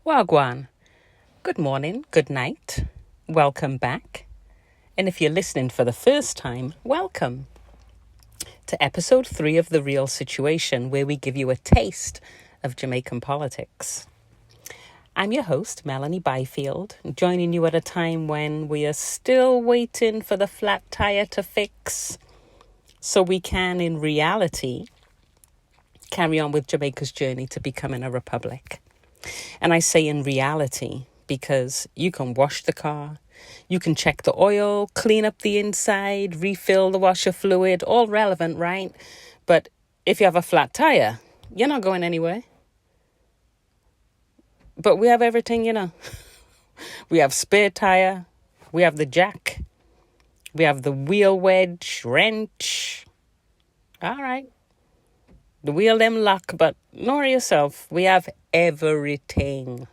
Wagwan. Good morning, good night. Welcome back. And if you're listening for the first time, welcome to episode 3 of The Real Situation, where we give you a taste of Jamaican politics. I'm your host, Melanie Byfield, joining you at a time when we are still waiting for the flat tire to fix, so we can, in reality, carry on with Jamaica's journey to becoming a republic. And I say in reality because you can wash the car, you can check the oil, clean up the inside, refill the washer fluid, all relevant, right? But if you have a flat tire, you're not going anywhere. But we have everything, We have spare tire, we have the jack, we have the wheel wedge, wrench. All right. The wheel them lock, but ignore yourself. We have everything.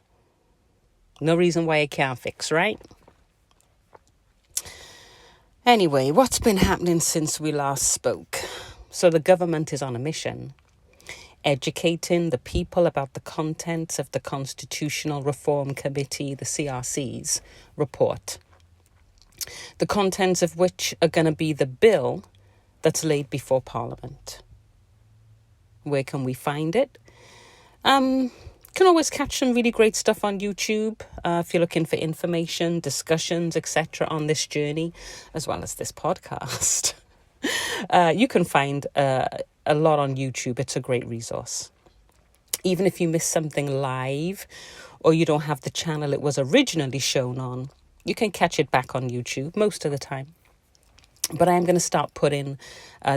No reason why it can't fix, right? Anyway, what's been happening since we last spoke? So the government is on a mission, educating the people about the contents of the Constitutional Reform Committee, the CRC's report. The contents of which are going to be the bill that's laid before Parliament. Where can we find it? Can always catch some really great stuff on YouTube if you're looking for information, discussions, etc. on this journey, as well as this podcast. You can find a lot on YouTube. It's a great resource. Even if you miss something live or you don't have the channel it was originally shown on, you can catch it back on YouTube most of the time. But I'm going to start putting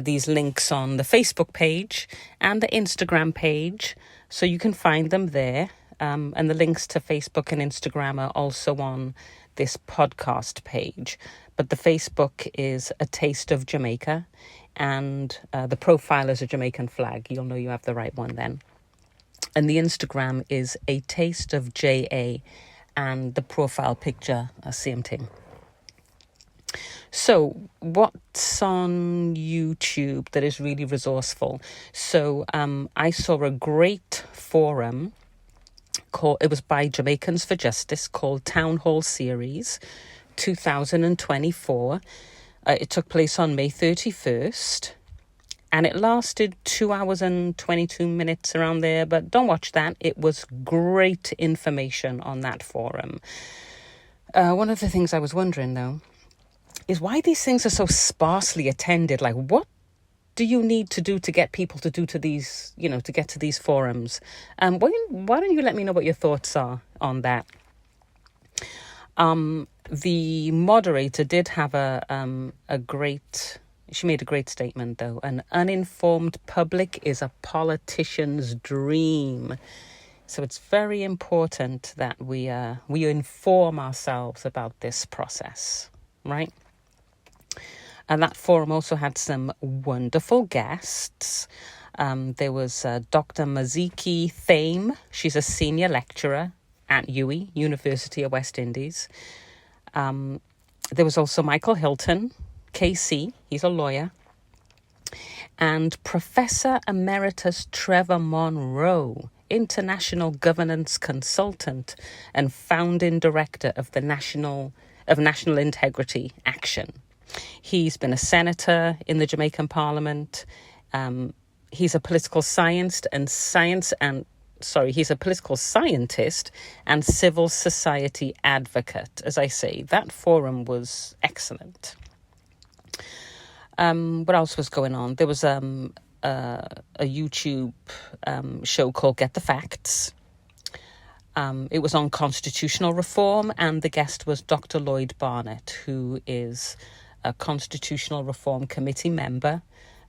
these links on the Facebook page and the Instagram page, so you can find them there. And the links to Facebook and Instagram are also on this podcast page. But the Facebook is A Taste of Jamaica, and the profile is a Jamaican flag. You'll know you have the right one then. And the Instagram is A Taste of JA, and the profile picture, same thing. So what's on YouTube that is really resourceful? So I saw a great forum it was by Jamaicans for Justice, called Town Hall Series 2024. It took place on May 31st and it lasted 2 hours and 22 minutes around there. But don't watch that. It was great information on that forum. One of the things I was wondering though, is why these things are so sparsely attended. Like, what do you need to do to get people to do to these, to get to these forums? Why don't you let me know what your thoughts are on that? The moderator did have she made a great statement though. An uninformed public is a politician's dream. So it's very important that we inform ourselves about this process, right? And that forum also had some wonderful guests. There was Dr. Maziki Thame. She's a senior lecturer at UWI, University of West Indies. There was also Michael Hilton, KC. He's a lawyer. And Professor Emeritus Trevor Monroe, international governance consultant and founding director of the National Integrity Action. He's been a senator in the Jamaican Parliament. He's a political scientist and civil society advocate. As I say, that forum was excellent. What else was going on? There was a YouTube show called Get the Facts. It was on constitutional reform, and the guest was Dr. Lloyd Barnett, who is a Constitutional Reform Committee member,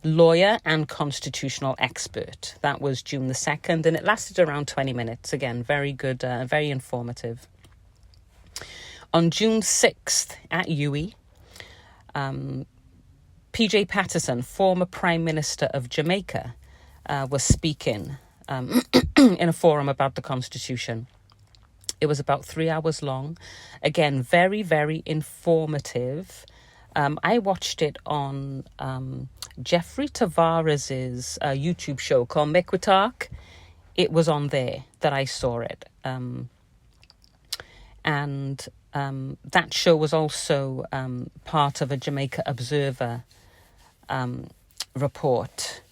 lawyer and constitutional expert. That was June the 2nd, and it lasted around 20 minutes. Again, very good, very informative. On June 6th at UWI, PJ Patterson, former Prime Minister of Jamaica, was speaking in a forum about the Constitution. It was about 3 hours long. Again, very, very informative. I watched it on Jeffrey Tavares's YouTube show called Make We Talk. It was on there that I saw it. And that show was also part of a Jamaica Observer report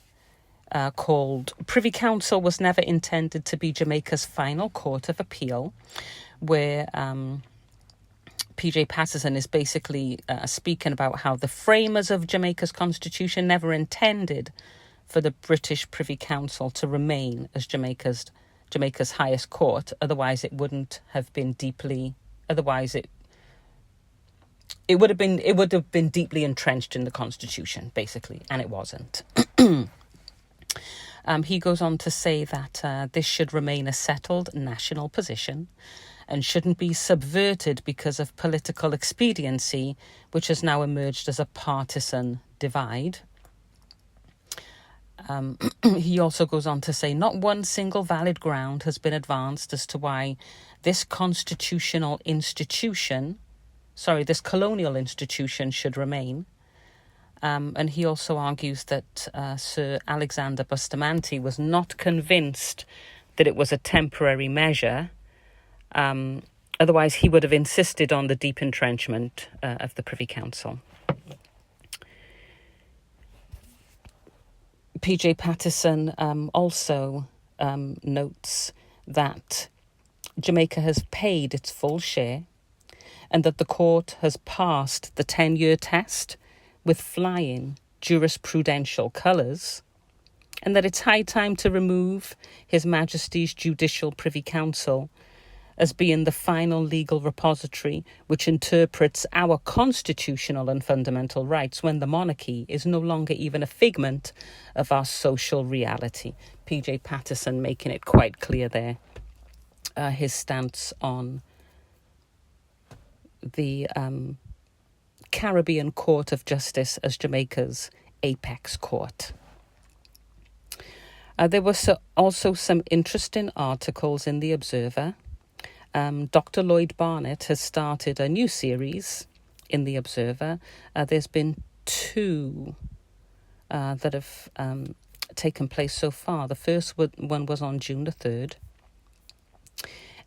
called Privy Council Was Never Intended to Be Jamaica's Final Court of Appeal, where PJ Patterson is basically speaking about how the framers of Jamaica's constitution never intended for the British Privy Council to remain as Jamaica's highest court. Otherwise, it wouldn't have been deeply. Otherwise, it would have been deeply entrenched in the constitution, basically, and it wasn't. He goes on to say that this should remain a settled national position and shouldn't be subverted because of political expediency, which has now emerged as a partisan divide. He also goes on to say, not one single valid ground has been advanced as to why this colonial institution should remain. And he also argues that Sir Alexander Bustamante was not convinced that it was a temporary measure. Otherwise, he would have insisted on the deep entrenchment of the Privy Council. PJ Patterson also notes that Jamaica has paid its full share and that the court has passed the 10-year test with flying jurisprudential colours, and that it's high time to remove His Majesty's Judicial Privy Council as being the final legal repository which interprets our constitutional and fundamental rights when the monarchy is no longer even a figment of our social reality. PJ Patterson making it quite clear there, his stance on the Caribbean Court of Justice as Jamaica's apex court. There were also some interesting articles in the Observer. Dr. Lloyd Barnett has started a new series in the Observer. There's been 2 that have taken place so far. The first one was on June the 3rd,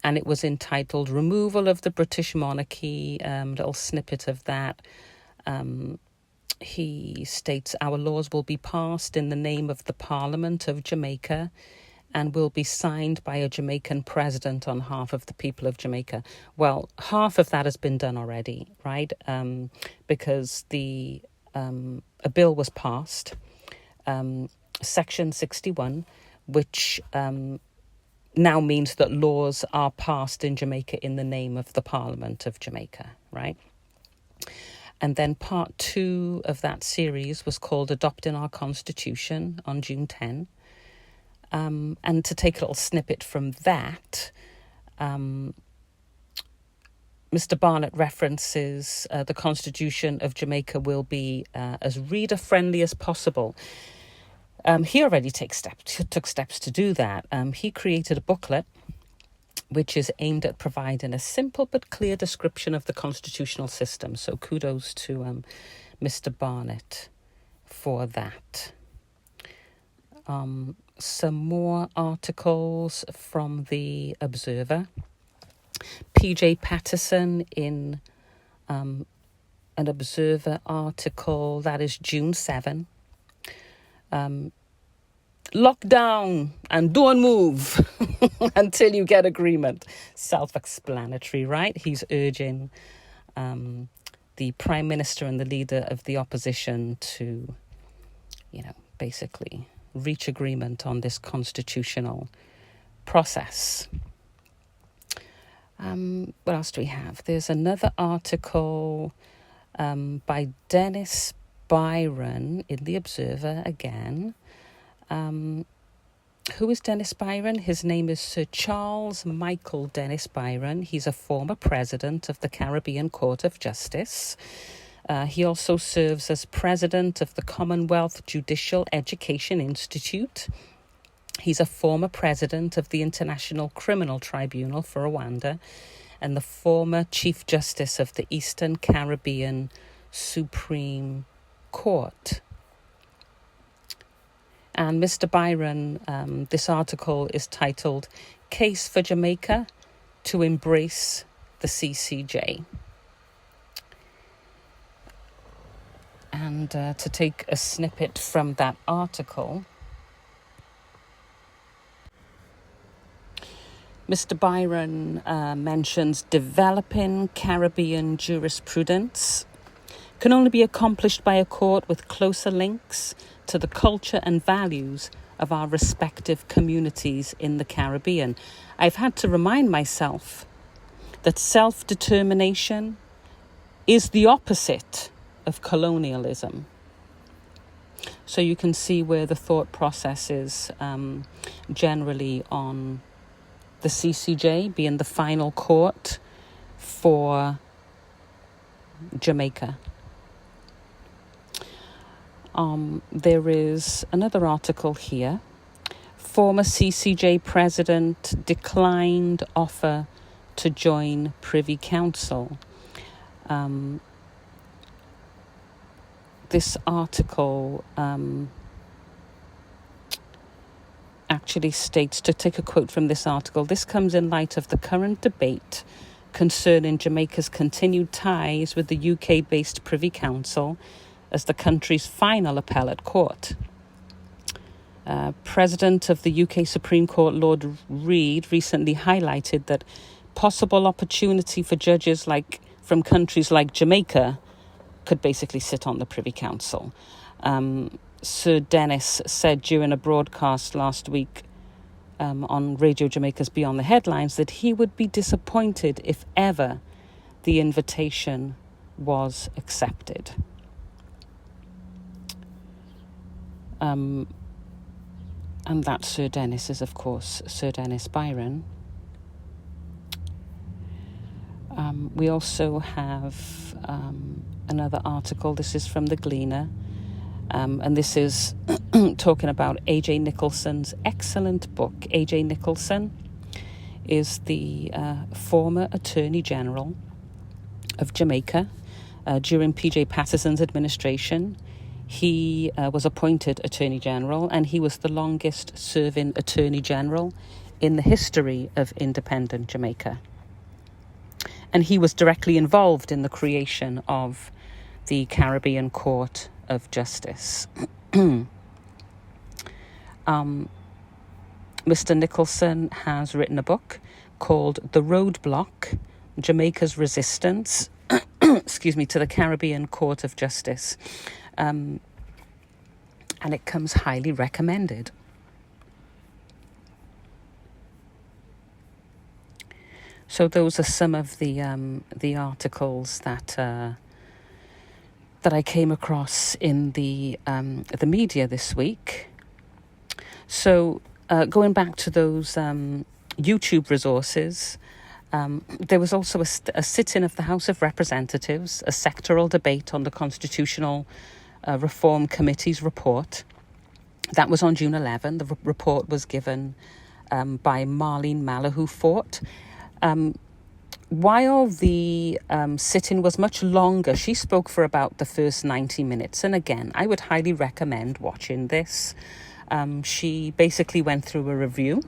and it was entitled Removal of the British Monarchy. Little snippet of that. He states, our laws will be passed in the name of the Parliament of Jamaica and will be signed by a Jamaican president on behalf of the people of Jamaica. Well, half of that has been done already, right? Because a bill was passed, Section 61, which now means that laws are passed in Jamaica in the name of the Parliament of Jamaica, right? And then part 2 of that series was called Adopting Our Constitution on June 10. And to take a little snippet from that, Mr. Barnett references the Constitution of Jamaica will be as reader-friendly as possible. He already took steps to do that. He created a booklet which is aimed at providing a simple but clear description of the constitutional system. So kudos to Mr. Barnett for that. Some more articles from the Observer. PJ Patterson in an Observer article that is June 7. Lockdown and don't move until you get agreement. Self-explanatory, right? He's urging the Prime Minister and the leader of the opposition to, basically reach agreement on this constitutional process. What else do we have? There's another article by Dennis Byron in the Observer again. Who is Dennis Byron? His name is Sir Charles Michael Dennis Byron. He's a former president of the Caribbean Court of Justice. He also serves as president of the Commonwealth Judicial Education Institute. He's a former president of the International Criminal Tribunal for Rwanda and the former Chief Justice of the Eastern Caribbean Supreme Court. And Mr. Byron, this article is titled Case for Jamaica to Embrace the CCJ. And to take a snippet from that article, Mr. Byron mentions developing Caribbean jurisprudence can only be accomplished by a court with closer links to the culture and values of our respective communities in the Caribbean. I've had to remind myself that self-determination is the opposite of colonialism. So you can see where the thought process is generally on the CCJ being the final court for Jamaica. There is another article here. Former CCJ president declined offer to join Privy Council. This article actually states, to take a quote from this article, this comes in light of the current debate concerning Jamaica's continued ties with the UK-based Privy Council as the country's final appellate court. President of the UK Supreme Court, Lord Reid, recently highlighted that possible opportunity for judges from countries like Jamaica could basically sit on the Privy Council. Sir Dennis said during a broadcast last week on Radio Jamaica's Beyond the Headlines that he would be disappointed if ever the invitation was accepted. And that Sir Dennis is, of course, Sir Dennis Byron. We also have another article. This is from the Gleaner. And this is talking about A.J. Nicholson's excellent book. A.J. Nicholson is the former Attorney General of Jamaica. During P.J. Patterson's administration, he was appointed Attorney General, and he was the longest serving Attorney General in the history of independent Jamaica. And he was directly involved in the creation of the Caribbean Court of Justice. Mr. Nicholson has written a book called The Roadblock, Jamaica's Resistance to the Caribbean Court of Justice. And it comes highly recommended. So those are some of the articles that I came across in the media this week. So going back to those YouTube resources, there was also a sit-in of the House of Representatives, a sectoral debate on the Constitutional Reform Committee's report. That was on June 11. The report was given by Marlene Malahoo-Fort. While the sit-in was much longer, she spoke for about the first 90 minutes. And again, I would highly recommend watching this. She basically went through a review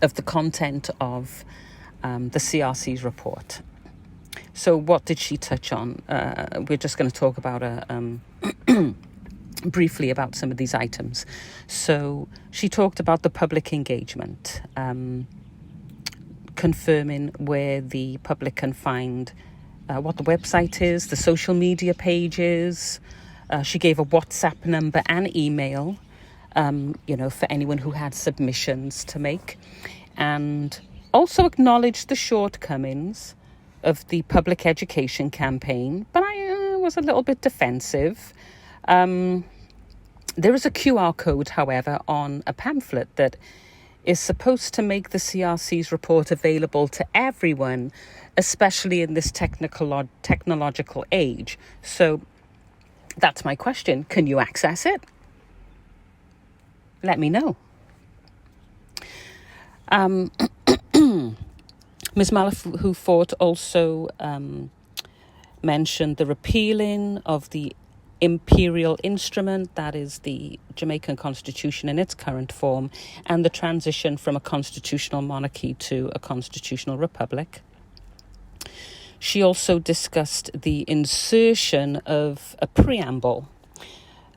of the content of the CRC's report. So what did she touch on? We're just going to talk about briefly about some of these items. So she talked about the public engagement, confirming where the public can find what the website is, the social media pages. She gave a WhatsApp number and email, for anyone who had submissions to make, and also acknowledged the shortcomings of the public education campaign, but I was a little bit defensive. There is a QR code, however, on a pamphlet that is supposed to make the CRC's report available to everyone, especially in this technological age. So that's my question. Can you access it? Let me know. Ms. Malahoo-Fort also mentioned the repealing of the imperial instrument, that is the Jamaican constitution in its current form, and the transition from a constitutional monarchy to a constitutional republic. She also discussed the insertion of a preamble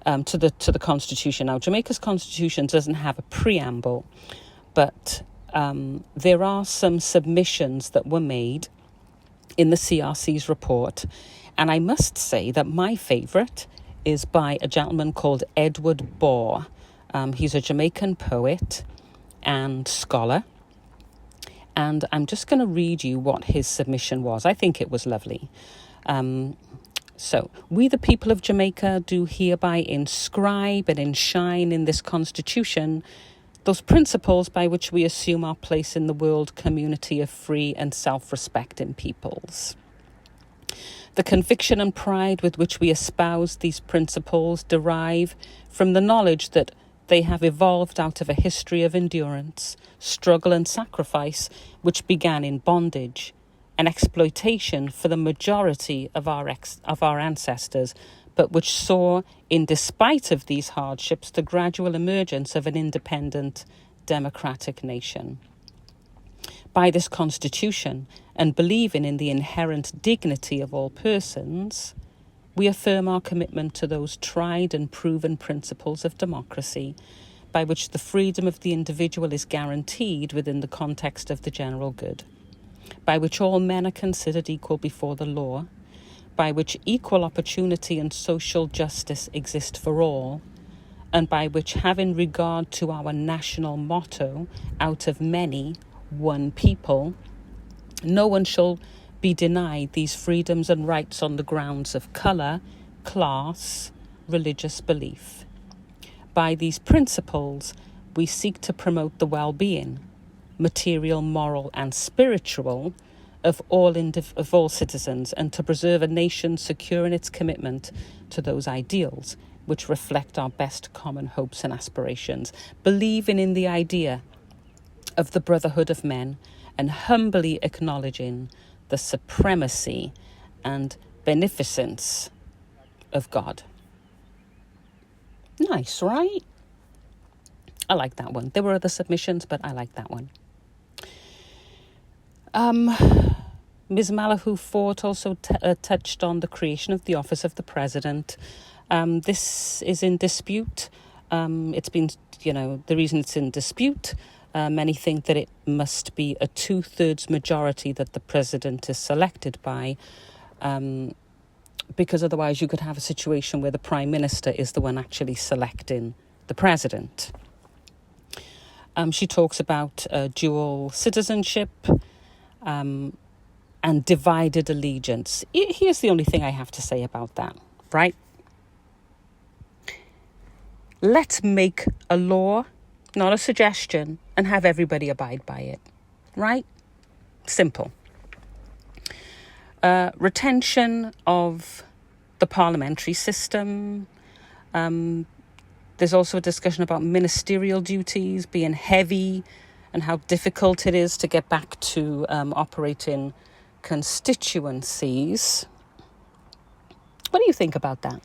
to the Constitution. Now, Jamaica's Constitution doesn't have a preamble, but there are some submissions that were made in the CRC's report. And I must say that my favourite is by a gentleman called Edward Baugh. He's a Jamaican poet and scholar. And I'm just going to read you what his submission was. I think it was lovely. So, we the people of Jamaica do hereby inscribe and enshrine in this Constitution those principles by which we assume our place in the world community of free and self-respecting peoples. The conviction and pride with which we espouse these principles derive from the knowledge that they have evolved out of a history of endurance, struggle and sacrifice which began in bondage and exploitation for the majority of our ancestors, but which saw, in despite of these hardships, the gradual emergence of an independent, democratic nation. By this Constitution, and believing in the inherent dignity of all persons, we affirm our commitment to those tried and proven principles of democracy, by which the freedom of the individual is guaranteed within the context of the general good, by which all men are considered equal before the law, by which equal opportunity and social justice exist for all, and by which, having regard to our national motto, out of many, one people, no one shall be denied these freedoms and rights on the grounds of colour, class, religious belief. By these principles, we seek to promote the well-being, material, moral and spiritual, of all citizens, and to preserve a nation secure in its commitment to those ideals which reflect our best common hopes and aspirations, believing in the idea of the brotherhood of men and humbly acknowledging the supremacy and beneficence of God. Nice, right? I like that one. There were other submissions, but I like that one. Ms. Malahoo Fort also touched on the creation of the office of the president. This is in dispute. It's been, the reason it's in dispute, many think that it must be a 2/3 majority that the president is selected by, because otherwise you could have a situation where the prime minister is the one actually selecting the president. She talks about dual citizenship, and divided allegiance. Here's the only thing I have to say about that, right? Let's make a law, not a suggestion, and have everybody abide by it, right? Simple. Retention of the parliamentary system. There's also a discussion about ministerial duties being heavy and how difficult it is to get back to operating constituencies. What do you think about that?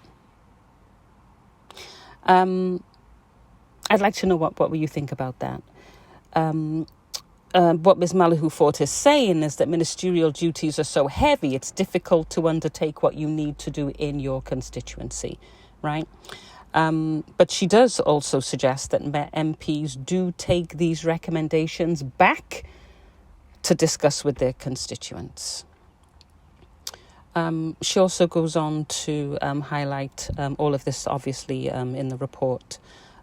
I'd like to know what you think about that. What Ms. Malahoo Fort is saying is that ministerial duties are so heavy, it's difficult to undertake what you need to do in your constituency, right? But she does also suggest that MPs do take these recommendations back to discuss with their constituents. She also goes on to highlight all of this, obviously, in the report.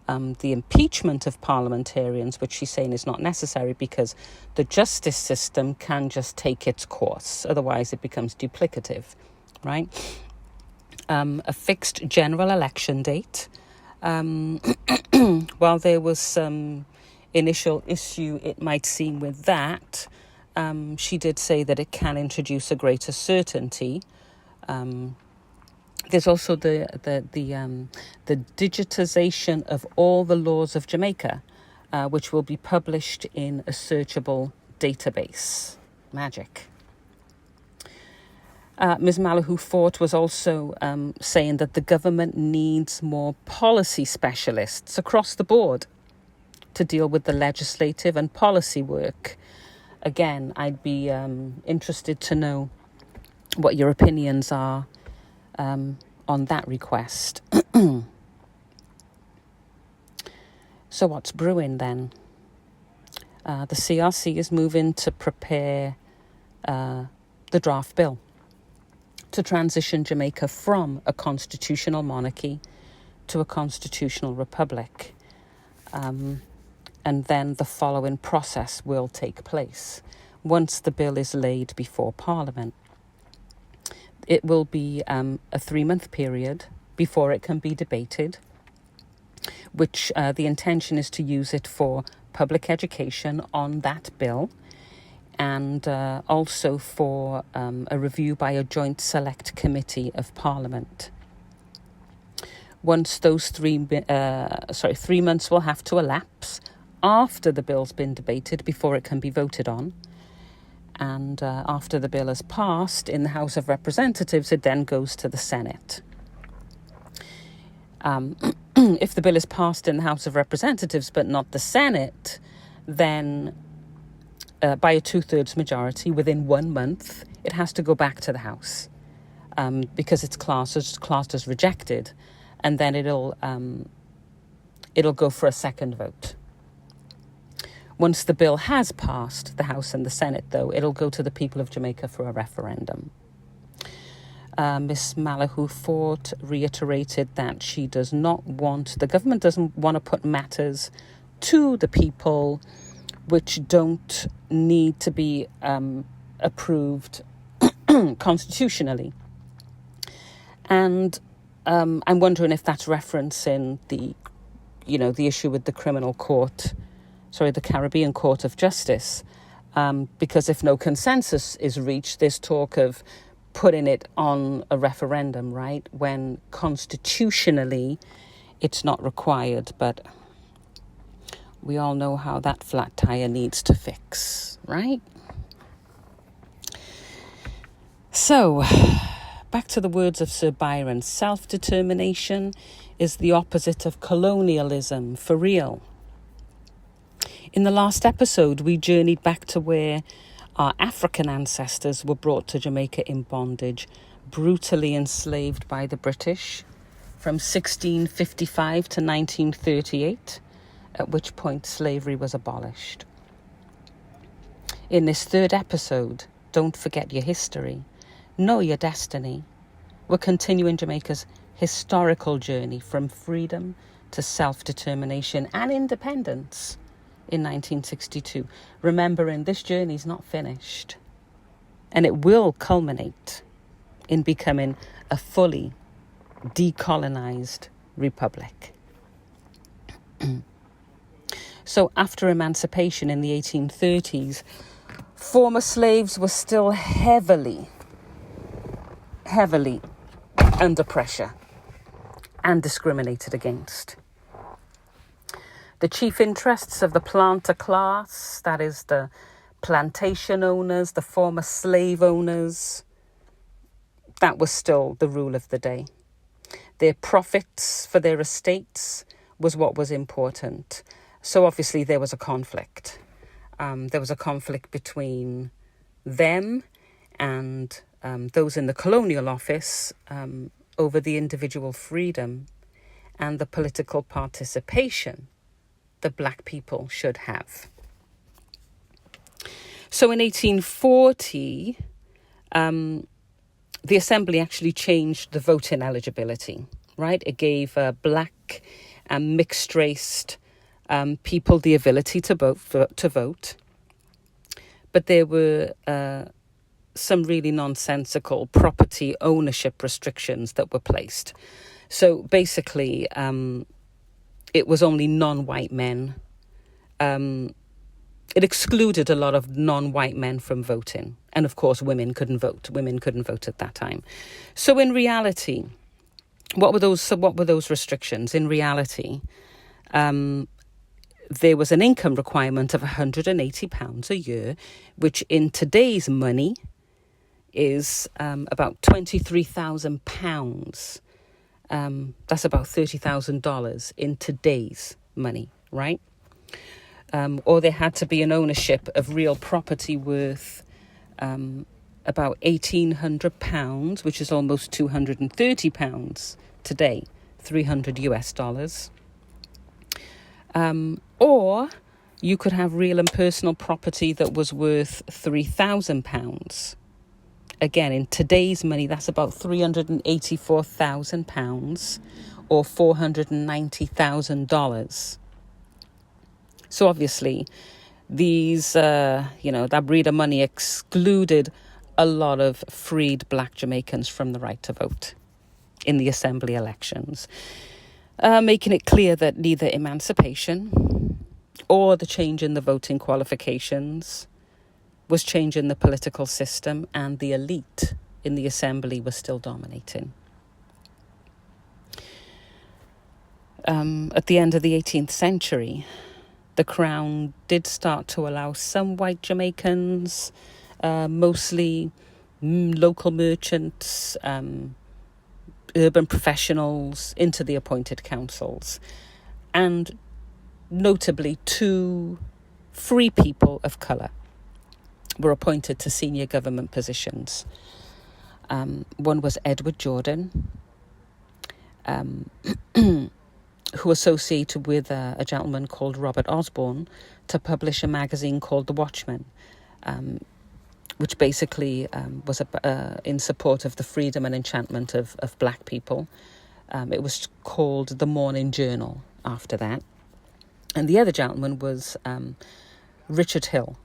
The impeachment of parliamentarians, which she's saying is not necessary because the justice system can just take its course. Otherwise, it becomes duplicative, right? A fixed general election date. While there was some initial issue, it might seem, with that, she did say that it can introduce a greater certainty. There's also the digitization of all the laws of Jamaica, which will be published in a searchable database. Magic. Ms. Malahoo Fort was also saying that the government needs more policy specialists across the board to deal with the legislative and policy work. Again, I'd be interested to know what your opinions are on that request. So what's brewing then? The CRC is moving to prepare the draft bill to transition Jamaica from a constitutional monarchy to a constitutional republic. And then the following process will take place. Once the bill is laid before Parliament, it will be a 3-month period before it can be debated, which the intention is to use it for public education on that bill, and also for a review by a joint select committee of Parliament. Once those 3 months will have to elapse after the bill's been debated before it can be voted on. And after the bill is passed in the House of Representatives, it then goes to the Senate. If the bill is passed in the House of Representatives but not the Senate, then by a 2/3 majority within 1 month, it has to go back to the House because it's classed as rejected, and then it'll go for a second vote. Once the bill has passed the House and the Senate, though, it'll go to the people of Jamaica for a referendum. Miss Malahoo Fort reiterated that the government doesn't want to put matters to the people which don't need to be approved constitutionally. And I'm wondering if that's referencing the issue with the the Caribbean Court of Justice, because if no consensus is reached, there's talk of putting it on a referendum, right, when constitutionally it's not required. But we all know how that flat tire needs to fix, right? So, back to the words of Sir Byron, self-determination is the opposite of colonialism, for real. In the last episode, we journeyed back to where our African ancestors were brought to Jamaica in bondage, brutally enslaved by the British from 1655 to 1938, at which point slavery was abolished. In this third episode, don't forget your history, know your destiny. We're continuing Jamaica's historical journey from freedom to self-determination and independence in 1962. Remembering this journey's not finished, and it will culminate in becoming a fully decolonized republic. So after emancipation in the 1830s, former slaves were still heavily under pressure and discriminated against. The chief interests of the planter class, that is the plantation owners, the former slave owners, that was still the rule of the day. Their profits for their estates was what was important. So obviously there was a conflict. There was a conflict between them and those in the colonial office over the individual freedom and the political participation the black people should have. So in 1840, the Assembly actually changed the voting eligibility, right? It gave black and mixed-raced people the ability to vote. But there were some really nonsensical property ownership restrictions that were placed. So basically, it was only non-white men. It excluded a lot of non-white men from voting. And of course, women couldn't vote. Women couldn't vote at that time. So in reality, what were those restrictions? In reality, there was an income requirement of £180 a year, which in today's money is about £23,000. That's about $30,000 in today's money, right? Or there had to be an ownership of real property worth about £1,800, which is almost £230 today, $300. Or you could have real and personal property that was worth £3,000. Again, in today's money, that's about £384,000 or $490,000. So obviously, these, that breed of money excluded a lot of freed black Jamaicans from the right to vote in the assembly elections, making it clear that neither emancipation or the change in the voting qualifications was changing the political system, and the elite in the assembly was still dominating. At the end of the 18th century, the Crown did start to allow some white Jamaicans, mostly local merchants, urban professionals, into the appointed councils. And notably, 2 free people of colour were appointed to senior government positions. One was Edward Jordan, who associated with a gentleman called Robert Osborne to publish a magazine called The Watchman, which basically was in support of the freedom and enchantment of black people. It was called The Morning Journal after that. And the other gentleman was Richard Hill.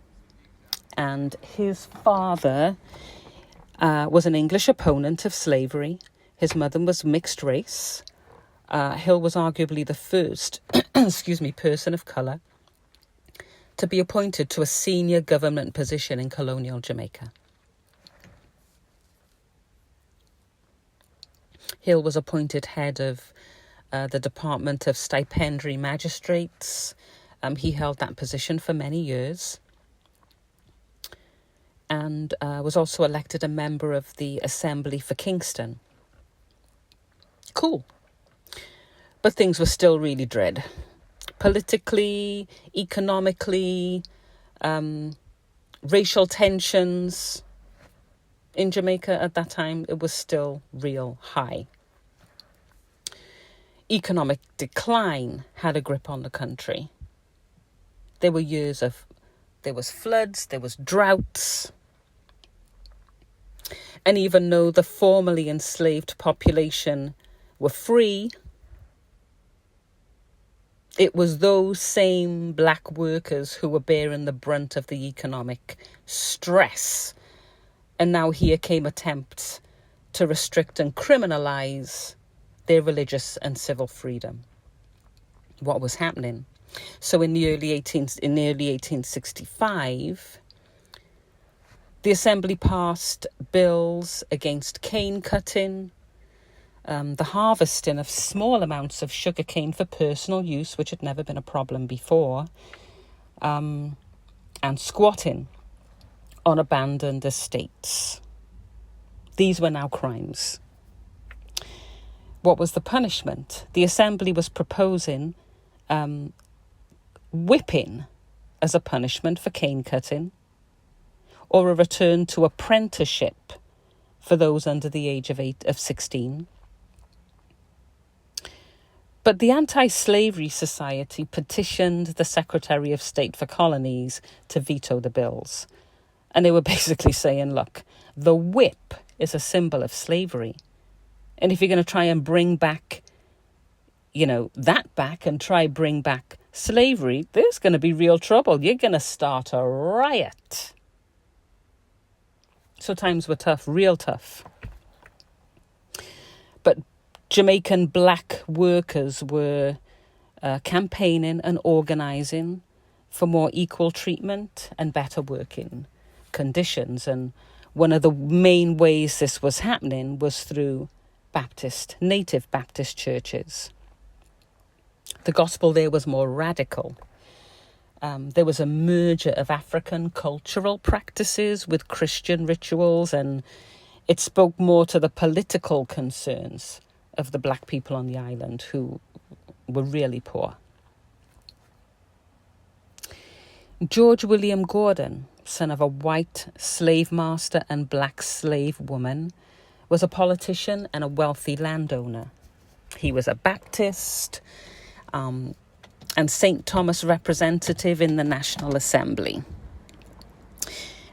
And his father was an English opponent of slavery. His mother was mixed race. Hill was arguably the first, person of colour to be appointed to a senior government position in colonial Jamaica. Hill was appointed head of the Department of Stipendiary Magistrates. He held that position for many years, and was also elected a member of the Assembly for Kingston. Cool. But things were still really dread. Politically, economically, racial tensions in Jamaica at that time, it was still real high. Economic decline had a grip on the country. There were years there was floods, there was droughts. And even though the formerly enslaved population were free, it was those same black workers who were bearing the brunt of the economic stress. And now here came attempts to restrict and criminalise their religious and civil freedom. What was happening? So in the early 1865, the Assembly passed bills against cane cutting, the harvesting of small amounts of sugarcane for personal use, which had never been a problem before, and squatting on abandoned estates. These were now crimes. What was the punishment? The Assembly was proposing whipping as a punishment for cane cutting, or a return to apprenticeship for those under the age of 16. But the Anti-Slavery Society petitioned the Secretary of State for Colonies to veto the bills. And they were basically saying, look, the whip is a symbol of slavery. And if you're going to try and bring back, that back and try bring back slavery, there's going to be real trouble. You're going to start a riot. So times were tough, real tough. But Jamaican black workers were campaigning and organising for more equal treatment and better working conditions. And one of the main ways this was happening was through native Baptist churches. The gospel there was more radical. There was a merger of African cultural practices with Christian rituals, and it spoke more to the political concerns of the black people on the island who were really poor. George William Gordon son of a white slave master and black slave woman, was a politician and a wealthy landowner. He was a Baptist and St. Thomas representative in the National Assembly.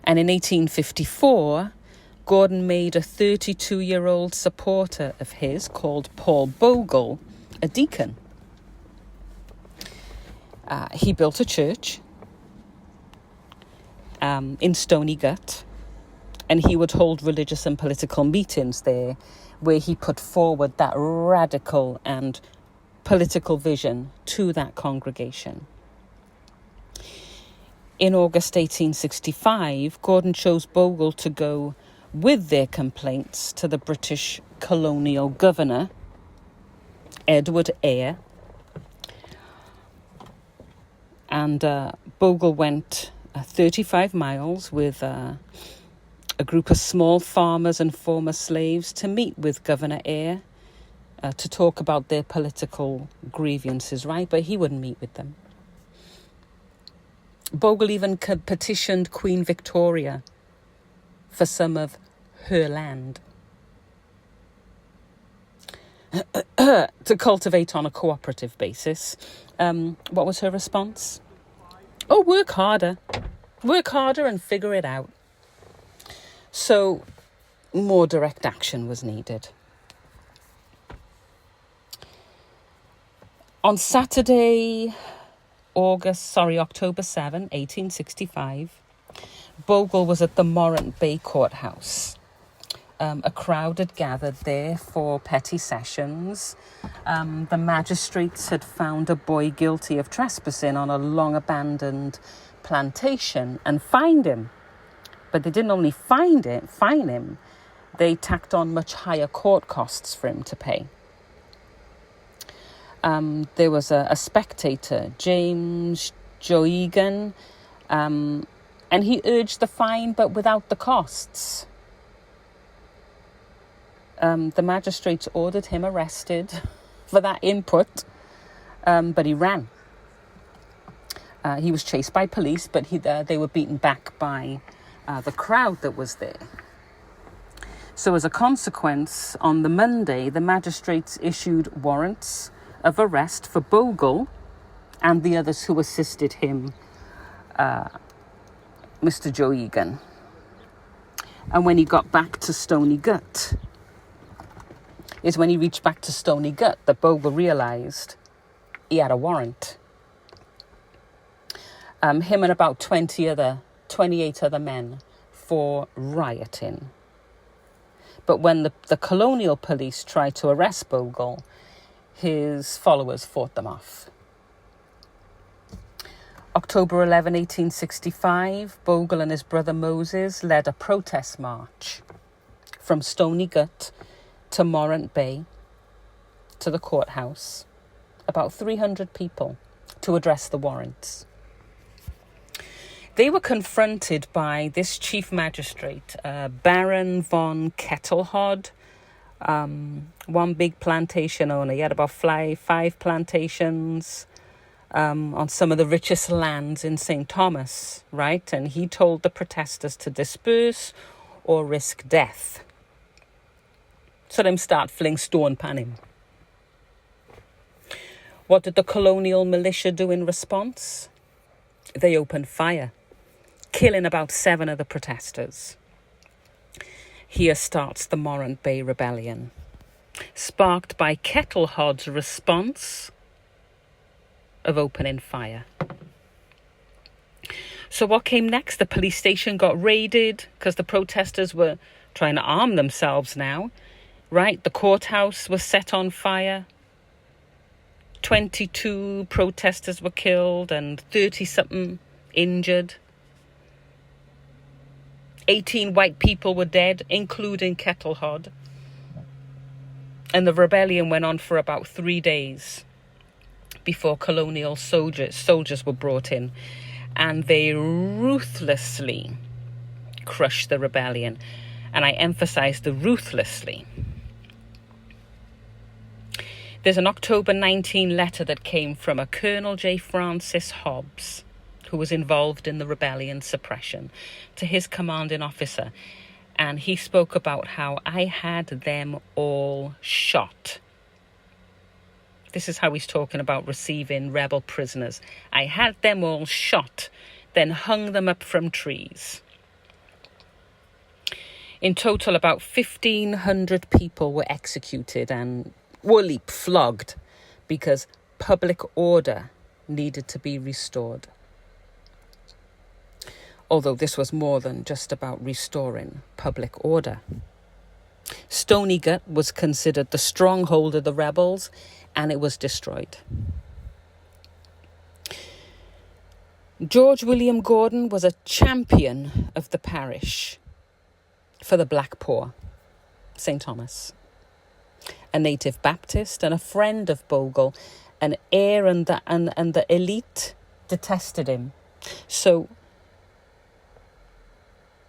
And in 1854, Gordon made a 32-year-old supporter of his called Paul Bogle a deacon. He built a church in Stony Gut, and he would hold religious and political meetings there where he put forward that radical and political vision to that congregation. In August 1865, Gordon chose Bogle to go with their complaints to the British colonial governor, Edward Eyre. And Bogle went 35 miles with a group of small farmers and former slaves to meet with Governor Eyre to talk about their political grievances, right? But he wouldn't meet with them. Bogle even petitioned Queen Victoria for some of her land to cultivate on a cooperative basis. What was her response? Oh, work harder and figure it out. So more direct action was needed. On Saturday, October 7, 1865, Bogle was at the Morant Bay Courthouse. A crowd had gathered there for petty sessions. The magistrates had found a boy guilty of trespassing on a long-abandoned plantation and fined him. But they didn't only fine him, they tacked on much higher court costs for him to pay. There was a spectator, James Joegan, and he urged the fine but without the costs. The magistrates ordered him arrested for that input, but he ran. He was chased by police, but they were beaten back by the crowd that was there. So as a consequence, on the Monday, the magistrates issued warrants of arrest for Bogle and the others who assisted him, Mr. Joe Egan. And when he got back to Stony Gut, is when he reached back to Stony Gut that Bogle realised he had a warrant. Him and about 28 other men for rioting. But when the colonial police tried to arrest Bogle, his followers fought them off. October 11, 1865, Bogle and his brother Moses led a protest march from Stony Gut to Morant Bay to the courthouse, about 300 people, to address the warrants. They were confronted by this chief magistrate, Baron von Kettelhod, one big plantation owner. He had about five plantations on some of the richest lands in St. Thomas, right? And he told the protesters to disperse or risk death. So them start fling stone pan him. What did the colonial militia do in response? They opened fire, killing about 7 of the protesters. Here starts the Morant Bay Rebellion, sparked by Kettlehod's response of opening fire. So what came next? The police station got raided because the protesters were trying to arm themselves now, right? The courthouse was set on fire. 22 protesters were killed and 30-something injured. 18 white people were dead, including Kettlehod. And the rebellion went on for about 3 days before colonial soldiers were brought in. And they ruthlessly crushed the rebellion. And I emphasize the ruthlessly. There's an October 19 letter that came from a Colonel J. Francis Hobbs, who was involved in the rebellion suppression, to his commanding officer. And he spoke about how I had them all shot. This is how he's talking about receiving rebel prisoners. I had them all shot, then hung them up from trees. In total, about 1,500 people were executed and flogged because public order needed to be restored. Although this was more than just about restoring public order. Stony Gut was considered the stronghold of the rebels, and it was destroyed. George William Gordon was a champion of the parish for the Black Poor, St. Thomas, a native Baptist and a friend of Bogle. And Eyre and the elite detested him. So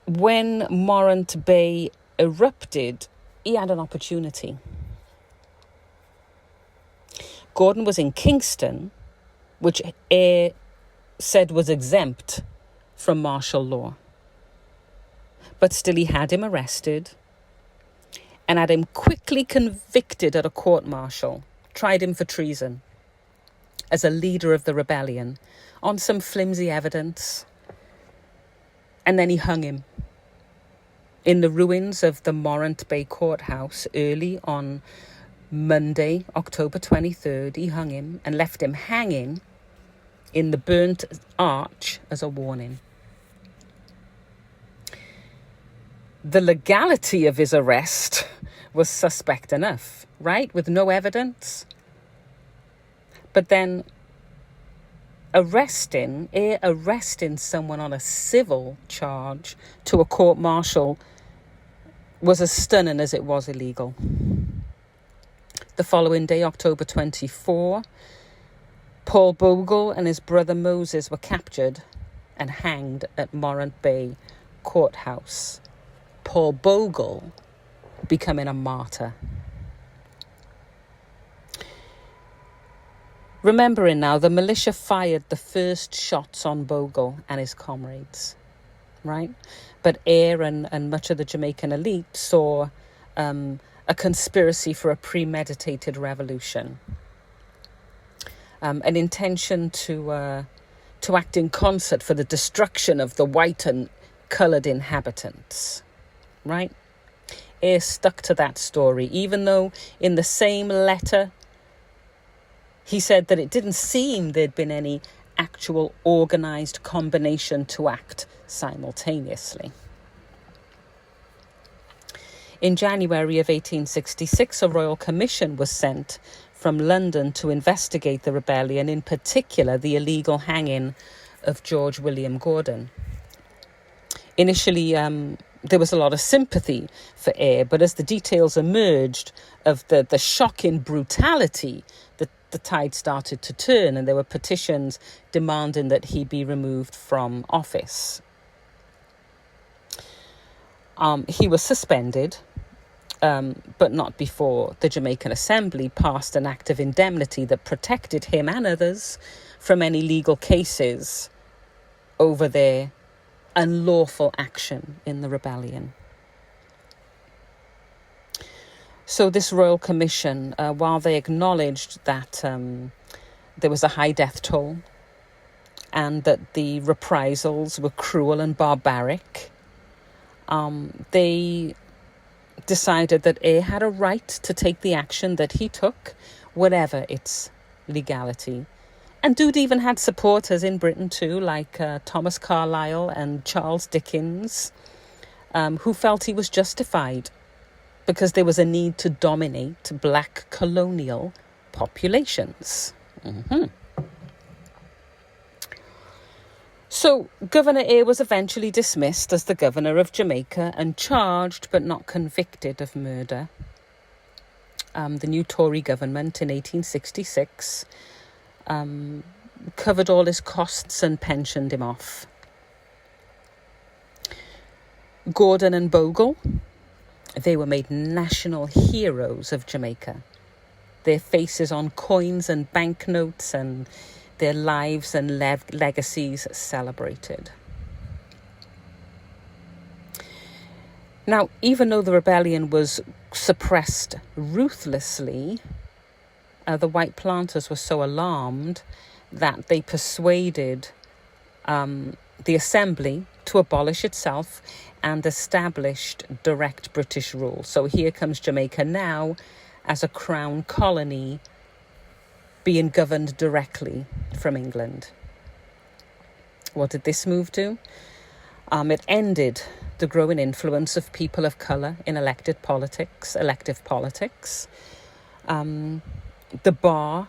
when Morant Bay erupted, he had an opportunity. Gordon was in Kingston, which Eyre said was exempt from martial law. But still he had him arrested and had him quickly convicted at a court-martial, tried him for treason as a leader of the rebellion on some flimsy evidence. And then he hung him in the ruins of the Morant Bay Courthouse early on Monday, October 23rd. He hung him and left him hanging in the burnt arch as a warning. The legality of his arrest was suspect enough, right? With no evidence. But then arresting someone on a civil charge to a court-martial was as stunning as it was illegal. The following day, October 24, Paul Bogle and his brother Moses were captured and hanged at Morant Bay Courthouse. Paul Bogle becoming a martyr. Remembering now, the militia fired the first shots on Bogle and his comrades, right? But Eyre and much of the Jamaican elite saw a conspiracy for a premeditated revolution, an intention to act in concert for the destruction of the white and coloured inhabitants, right? Eyre stuck to that story, even though in the same letter he said that it didn't seem there'd been any actual organised combination to act simultaneously. In January of 1866, a royal commission was sent from London to investigate the rebellion, in particular the illegal hanging of George William Gordon. Initially, there was a lot of sympathy for Eyre, but as the details emerged of the shocking brutality, the tide started to turn, and there were petitions demanding that he be removed from office. He was suspended, but not before the Jamaican Assembly passed an act of indemnity that protected him and others from any legal cases over their unlawful action in the rebellion. So this Royal Commission, while they acknowledged that there was a high death toll and that the reprisals were cruel and barbaric, they decided that Eyre had a right to take the action that he took, whatever its legality. And Dude even had supporters in Britain too, like Thomas Carlyle and Charles Dickens, who felt he was justified because there was a need to dominate black colonial populations. So Governor Eyre was eventually dismissed as the governor of Jamaica and charged but not convicted of murder. The new Tory government in 1866 covered all his costs and pensioned him off. Gordon and Bogle, they were made national heroes of Jamaica. Their faces on coins and banknotes, and their lives and legacies celebrated. Now, even though the rebellion was suppressed ruthlessly, the white planters were so alarmed that they persuaded the Assembly to abolish itself and established direct British rule. So here comes Jamaica now as a crown colony being governed directly from England. What did this move do? It ended the growing influence of people of colour in elective politics. The bar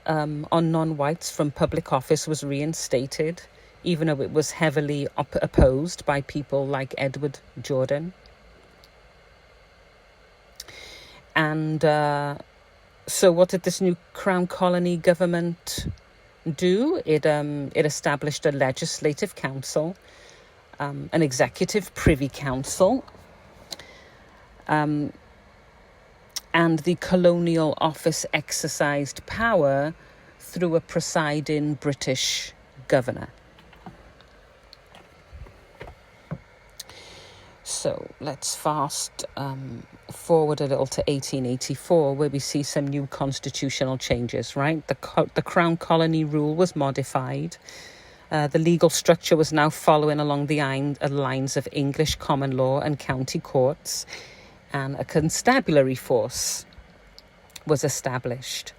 on non-whites from public office was reinstated, even though it was heavily opposed by people like Edward Jordan. And so what did this new Crown Colony government do? It established a legislative council, an executive privy council, and the colonial office exercised power through a presiding British governor. So let's fast forward a little to 1884, where we see some new constitutional changes, right? The Crown Colony rule was modified. The legal structure was now following along the lines of English common law and county courts, and a constabulary force was established.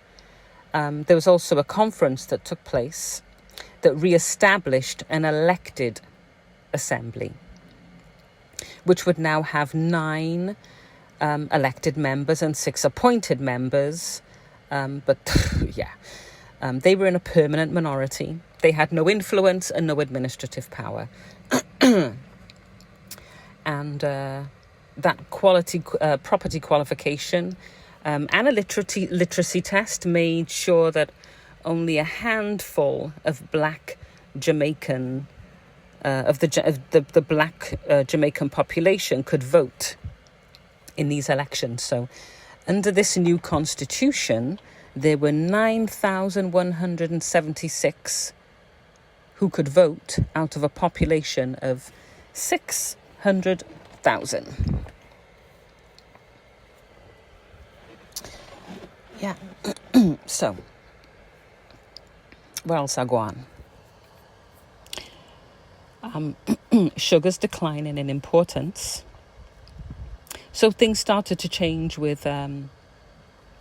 There was also a conference that took place that re-established an elected assembly, which would now have 9 elected members and 6 appointed members. They were in a permanent minority. They had no influence and no administrative power. And that property qualification and a literacy test made sure that only a handful of black Jamaican of the black Jamaican population could vote in these elections. So under this new constitution, there were 9,176 who could vote out of a population of 600,000. Yeah. So, well, Sagwan. Sugar's declining in importance. So things started to change with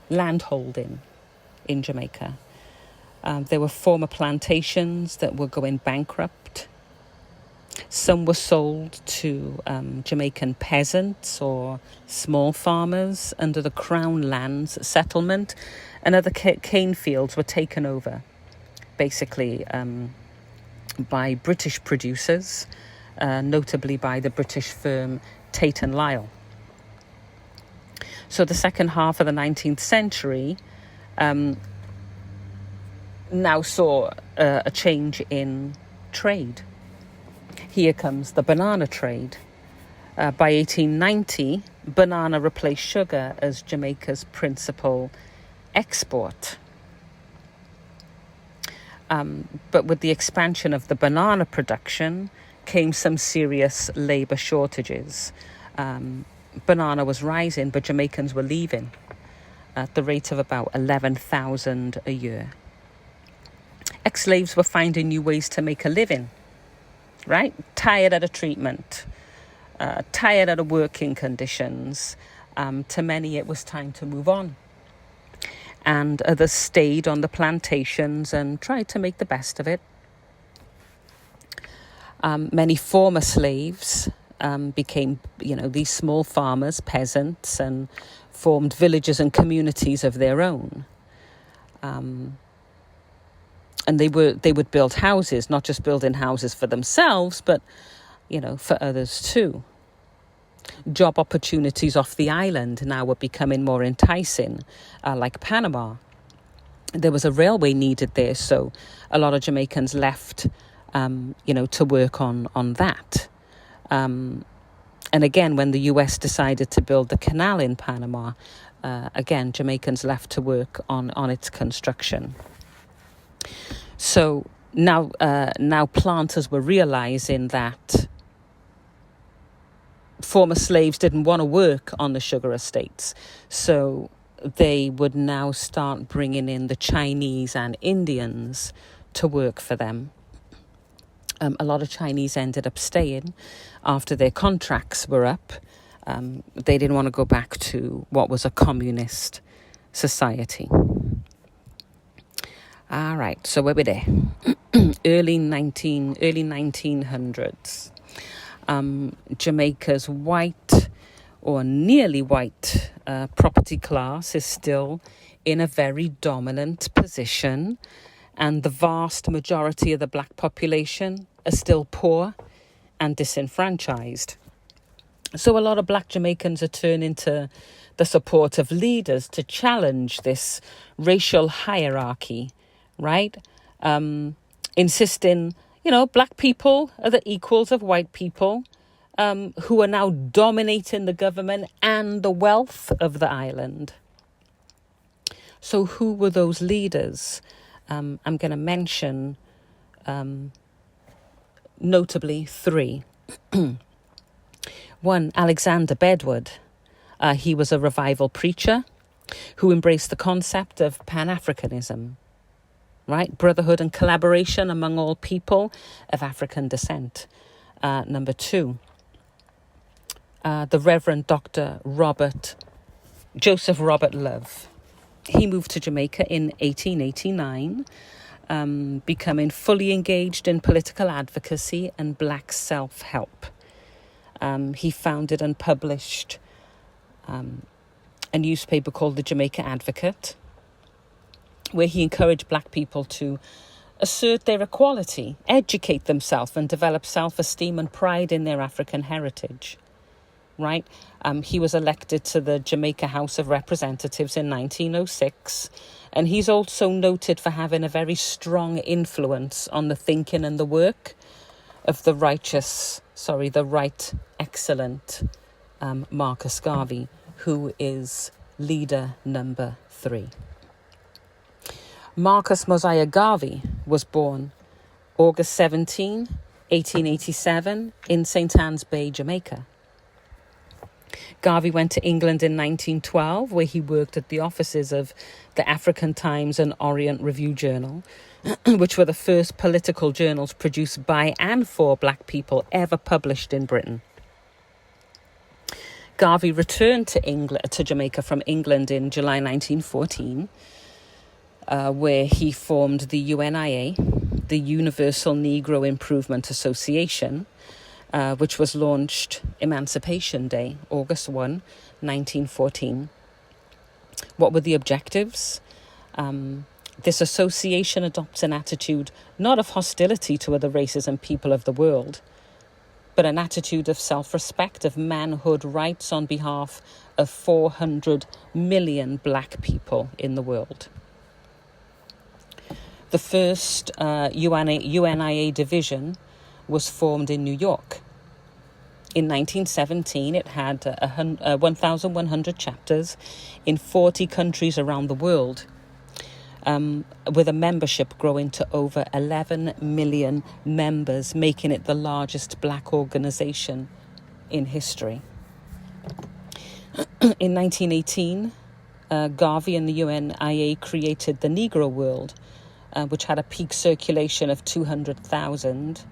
landholding in Jamaica. There were former plantations that were going bankrupt. Some were sold to Jamaican peasants or small farmers under the Crown Lands Settlement, and other cane fields were taken over, basically by British producers, notably by the British firm Tate and Lyle. So the second half of the 19th century now saw a change in trade. Here comes the banana trade. By 1890, banana replaced sugar as Jamaica's principal export. But with the expansion of the banana production came some serious labour shortages. Banana was rising, but Jamaicans were leaving at the rate of about 11,000 a year. Ex-slaves were finding new ways to make a living, right? Tired of the treatment, tired of the working conditions. To many, it was time to move on. And others stayed on the plantations and tried to make the best of it. Many former slaves became, these small farmers, peasants, and formed villages and communities of their own. And they would build houses, not just building houses for themselves, but, for others too. Job opportunities off the island now were becoming more enticing, like Panama. There was a railway needed there, so a lot of Jamaicans left, to work on that. And again, when the US decided to build the canal in Panama, again, Jamaicans left to work on its construction. So now planters were realizing that former slaves didn't want to work on the sugar estates. So they would now start bringing in the Chinese and Indians to work for them. A lot of Chinese ended up staying after their contracts were up. They didn't want to go back to what was a communist society. All right, so where were they? early 1900s. Jamaica's white or nearly white property class is still in a very dominant position, and the vast majority of the black population are still poor and disenfranchised. So a lot of black Jamaicans are turning to the support of leaders to challenge this racial hierarchy, right? Insisting, black people are the equals of white people, who are now dominating the government and the wealth of the island. So who were those leaders? I'm going to mention notably three. One, Alexander Bedward. He was a revival preacher who embraced the concept of Pan-Africanism, right? Brotherhood and collaboration among all people of African descent. Number two, the Reverend Dr. Joseph Robert Love. He moved to Jamaica in 1889, becoming fully engaged in political advocacy and black self-help. He founded and published a newspaper called the Jamaica Advocate, where he encouraged black people to assert their equality, educate themselves, and develop self-esteem and pride in their African heritage. Right? He was elected to the Jamaica House of Representatives in 1906, and he's also noted for having a very strong influence on the thinking and the work of the right excellent Marcus Garvey, who is leader number 3. Marcus Mosiah Garvey was born August 17, 1887 in St. Ann's Bay, Jamaica. Garvey went to England in 1912, where he worked at the offices of the African Times and Orient Review Journal, which were the first political journals produced by and for black people ever published in Britain. Garvey returned to Jamaica from England in July 1914, where he formed the UNIA, the Universal Negro Improvement Association, which was launched Emancipation Day, August 1, 1914. What were the objectives? This association adopts an attitude not of hostility to other races and people of the world, but an attitude of self-respect, of manhood rights on behalf of 400 million black people in the world. The first UNIA division was formed in New York. In 1917, it had 1,100 chapters in 40 countries around the world, with a membership growing to over 11 million members, making it the largest black organization in history. In 1918, Garvey and the UNIA created the Negro World, which had a peak circulation of 200,000.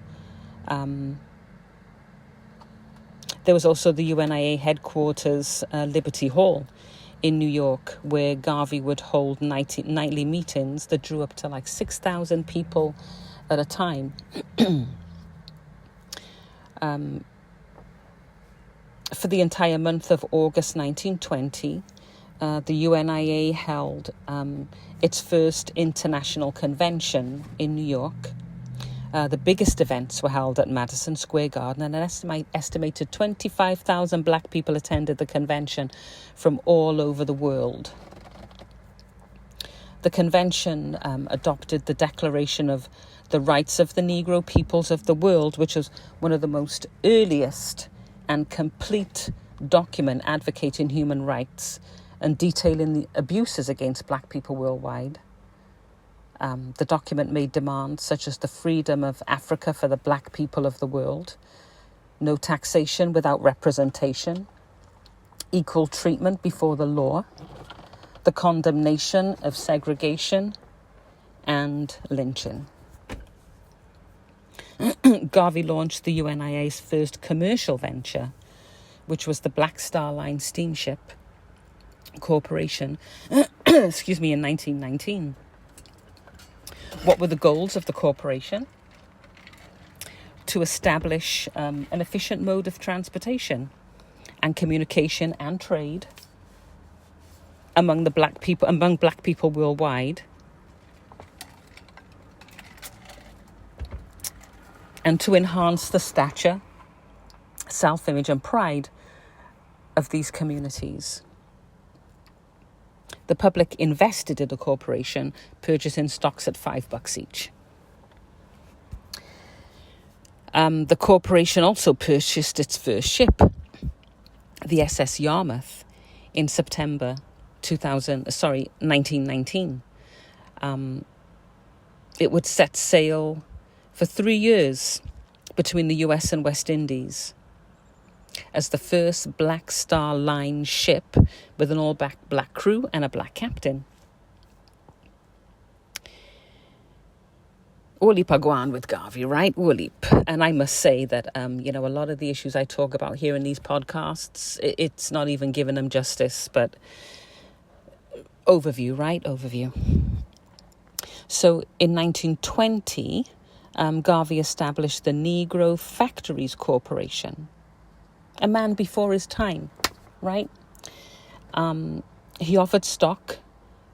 There was also the UNIA headquarters, Liberty Hall, in New York, where Garvey would hold nightly meetings that drew up to like 6,000 people at a time. For the entire month of August 1920, the UNIA held its first international convention in New York. The biggest events were held at Madison Square Garden, and an estimated 25,000 black people attended the convention from all over the world. The convention adopted the Declaration of the Rights of the Negro Peoples of the World, which was one of the most earliest and complete document advocating human rights and detailing the abuses against black people worldwide. The document made demands such as the freedom of Africa for the black people of the world, no taxation without representation, equal treatment before the law, the condemnation of segregation, and lynching. Garvey launched the UNIA's first commercial venture, which was the Black Star Line Steamship Corporation, in 1919. What were the goals of the corporation? To establish an efficient mode of transportation and communication and trade among black people worldwide, and to enhance the stature, self-image, and pride of these communities. The public invested in the corporation, purchasing stocks at $5 each. The corporation also purchased its first ship, the SS Yarmouth, in September 1919. It would set sail for 3 years between the US and West Indies as the first Black Star Line ship with an all-black crew and a black captain. Ulip agwan with Garvey, right? Ulip. And I must say that, a lot of the issues I talk about here in these podcasts, it's not even giving them justice, but overview, right? Overview. So in 1920, Garvey established the Negro Factories Corporation. A man before his time, right? He offered stock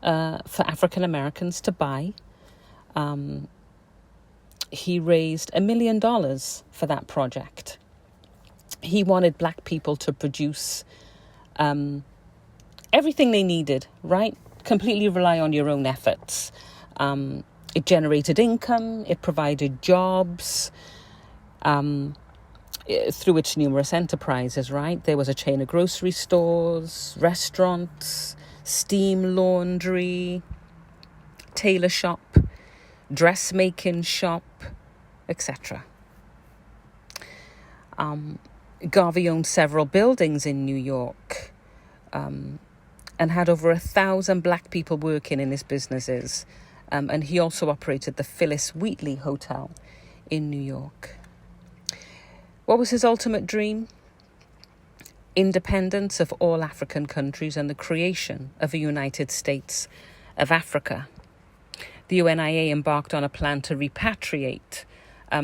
for African Americans to buy. He raised $1 million for that project. He wanted black people to produce everything they needed, right? Completely rely on your own efforts. It generated income. It provided jobs through its numerous enterprises, right? There was a chain of grocery stores, restaurants, steam laundry, tailor shop, dressmaking shop, etc. Garvey owned several buildings in New York and had over 1,000 black people working in his businesses. And he also operated the Phyllis Wheatley Hotel in New York. What was his ultimate dream? Independence of all African countries and the creation of a United States of Africa. The UNIA embarked on a plan to repatriate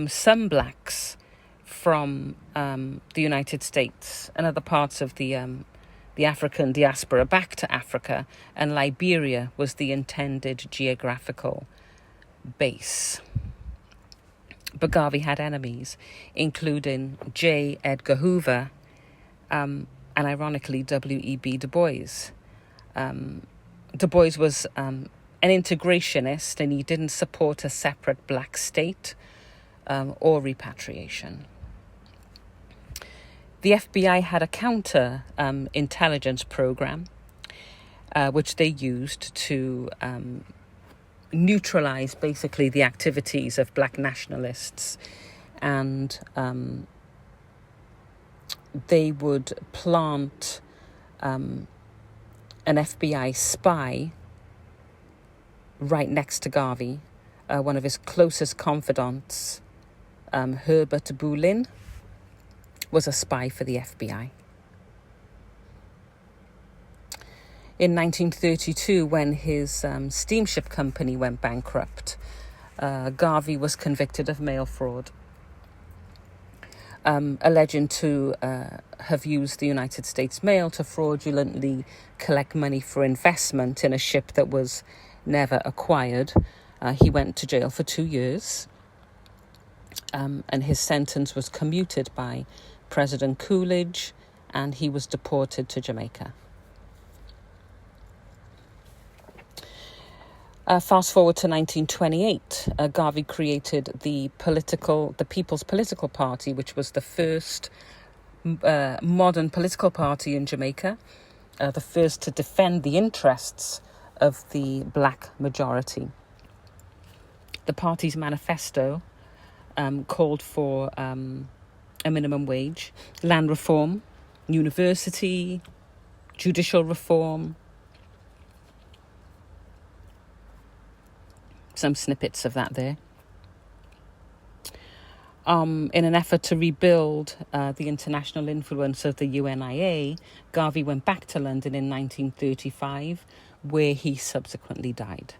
some blacks from the United States and other parts of the African diaspora back to Africa, and Liberia was the intended geographical base. But Garvey had enemies, including J. Edgar Hoover and, ironically, W.E.B. Du Bois. Du Bois was an integrationist, and he didn't support a separate black state or repatriation. The FBI had a counter intelligence program, which they used to neutralize basically the activities of black nationalists, and they would plant an FBI spy right next to Garvey. One of his closest confidants, Herbert Boulin, was a spy for the FBI. In 1932, when his steamship company went bankrupt, Garvey was convicted of mail fraud, alleging to have used the United States mail to fraudulently collect money for investment in a ship that was never acquired. He went to jail for 2 years, and his sentence was commuted by President Coolidge, and he was deported to Jamaica. Fast forward to 1928, Garvey created the People's Political Party, which was the first modern political party in Jamaica, the first to defend the interests of the black majority. The party's manifesto called for a minimum wage, land reform, university, judicial reform. Some snippets of that there. In an effort to rebuild the international influence of the UNIA, Garvey went back to London in 1935, where he subsequently died.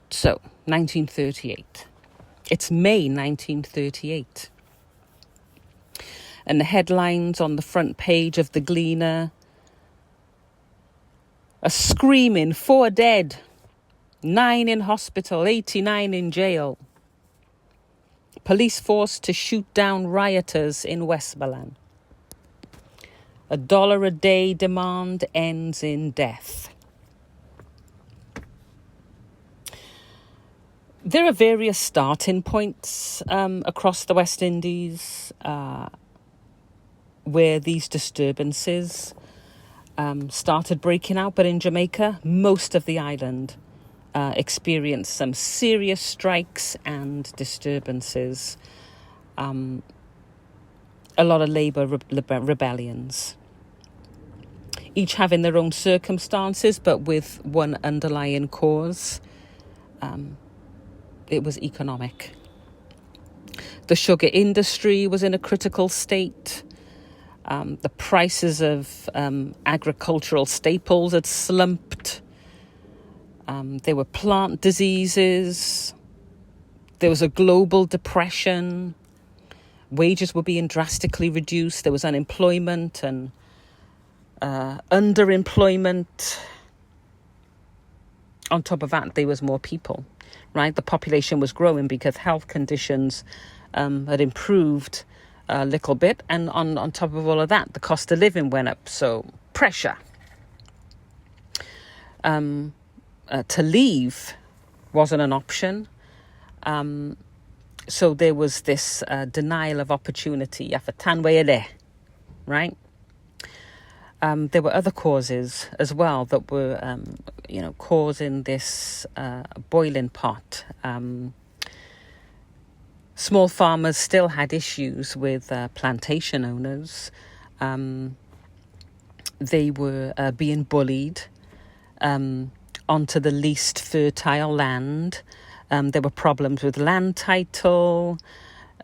So, 1938. It's May 1938. And the headlines on the front page of the Gleaner are screaming, 4 dead, 9 in hospital, 89 in jail. Police forced to shoot down rioters in Westmoreland. $1 a day demand ends in death. There are various starting points across the West Indies where these disturbances started breaking out. But in Jamaica, most of the island experienced some serious strikes and disturbances. A lot of labour rebellions. Each having their own circumstances, but with one underlying cause. It was economic. The sugar industry was in a critical state. The prices of agricultural staples had slumped. There were plant diseases. There was a global depression. Wages were being drastically reduced. There was unemployment and underemployment. On top of that, there was more people, right? The population was growing because health conditions had improved a little bit. And on top of all of that, the cost of living went up. So pressure. To leave wasn't an option. So there was this denial of opportunity, right? There were other causes as well that were, causing this boiling pot. Small farmers still had issues with plantation owners. They were being bullied onto the least fertile land. There were problems with land title.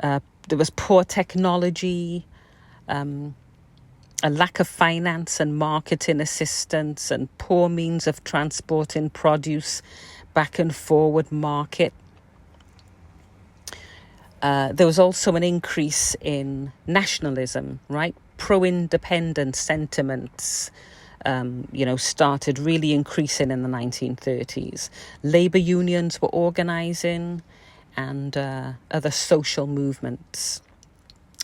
There was poor technology. A lack of finance and marketing assistance and poor means of transporting produce back and forward market. There was also an increase in nationalism, right? Pro-independence sentiments, started really increasing in the 1930s. Labour unions were organising and other social movements.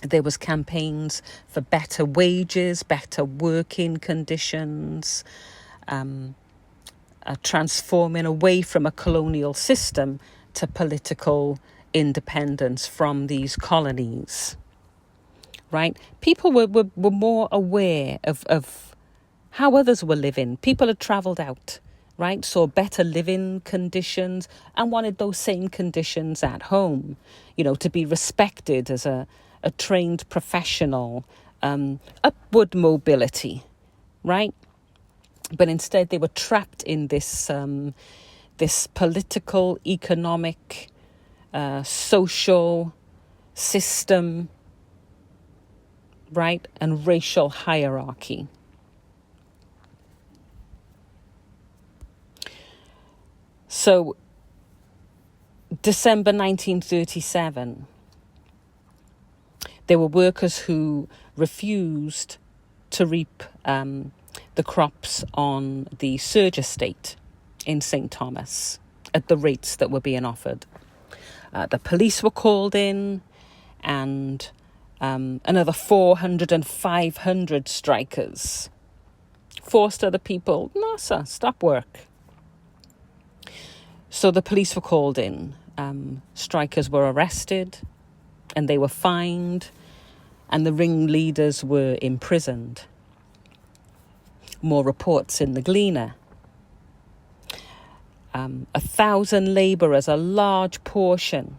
There was campaigns for better wages, better working conditions, transforming away from a colonial system to political independence from these colonies, right? People were more aware of how others were living. People had travelled out, right? Saw better living conditions and wanted those same conditions at home, to be respected as a trained professional, upward mobility, right? But instead they were trapped in this political, economic, social system, right? And racial hierarchy. So, December 1937, there were workers who refused to reap the crops on the Surge estate in St. Thomas at the rates that were being offered. The police were called in, and another 400 and 500 strikers forced other people, no sir, stop work. So the police were called in. Strikers were arrested and they were fined, and the ringleaders were imprisoned. More reports in the Gleaner. 1,000 labourers, a large portion,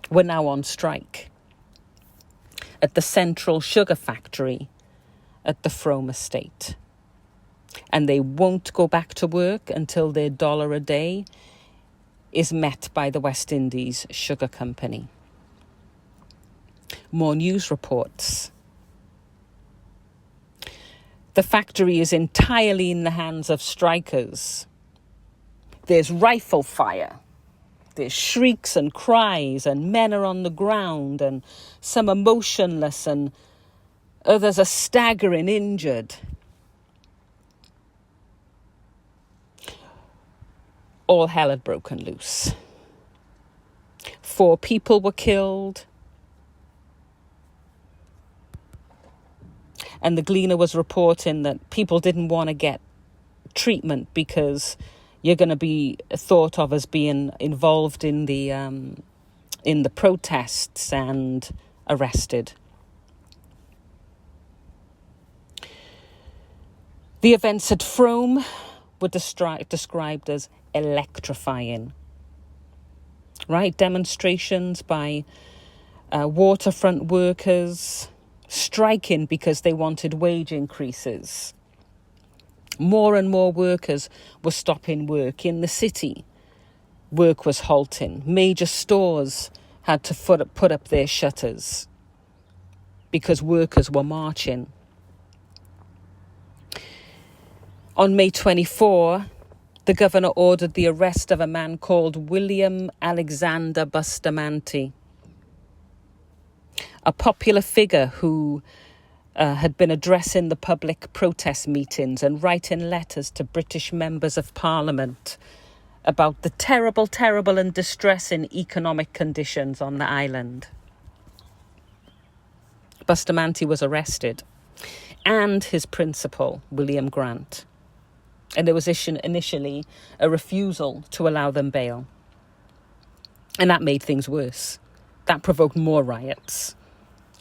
were now on strike at the central sugar factory at the Frome estate. And they won't go back to work until their $1 a day is met by the West Indies Sugar Company. More news reports. The factory is entirely in the hands of strikers. There's rifle fire. There's shrieks and cries, and men are on the ground, and some are motionless, and others are staggering injured. All hell had broken loose. 4 people were killed. And the Gleaner was reporting that people didn't want to get treatment because you're going to be thought of as being involved in the protests and arrested. The events at Frome were described as electrifying. Right? Demonstrations by waterfront workers striking because they wanted wage increases. More and more workers were stopping work in the city. Work was halting. Major stores had to put up their shutters because workers were marching. On May 24, the governor ordered the arrest of a man called William Alexander Bustamante, a popular figure who had been addressing the public protest meetings and writing letters to British members of Parliament about the terrible, terrible and distressing economic conditions on the island. Bustamante was arrested, and his principal, William Grant. And there was initially a refusal to allow them bail. And that made things worse. That provoked more riots,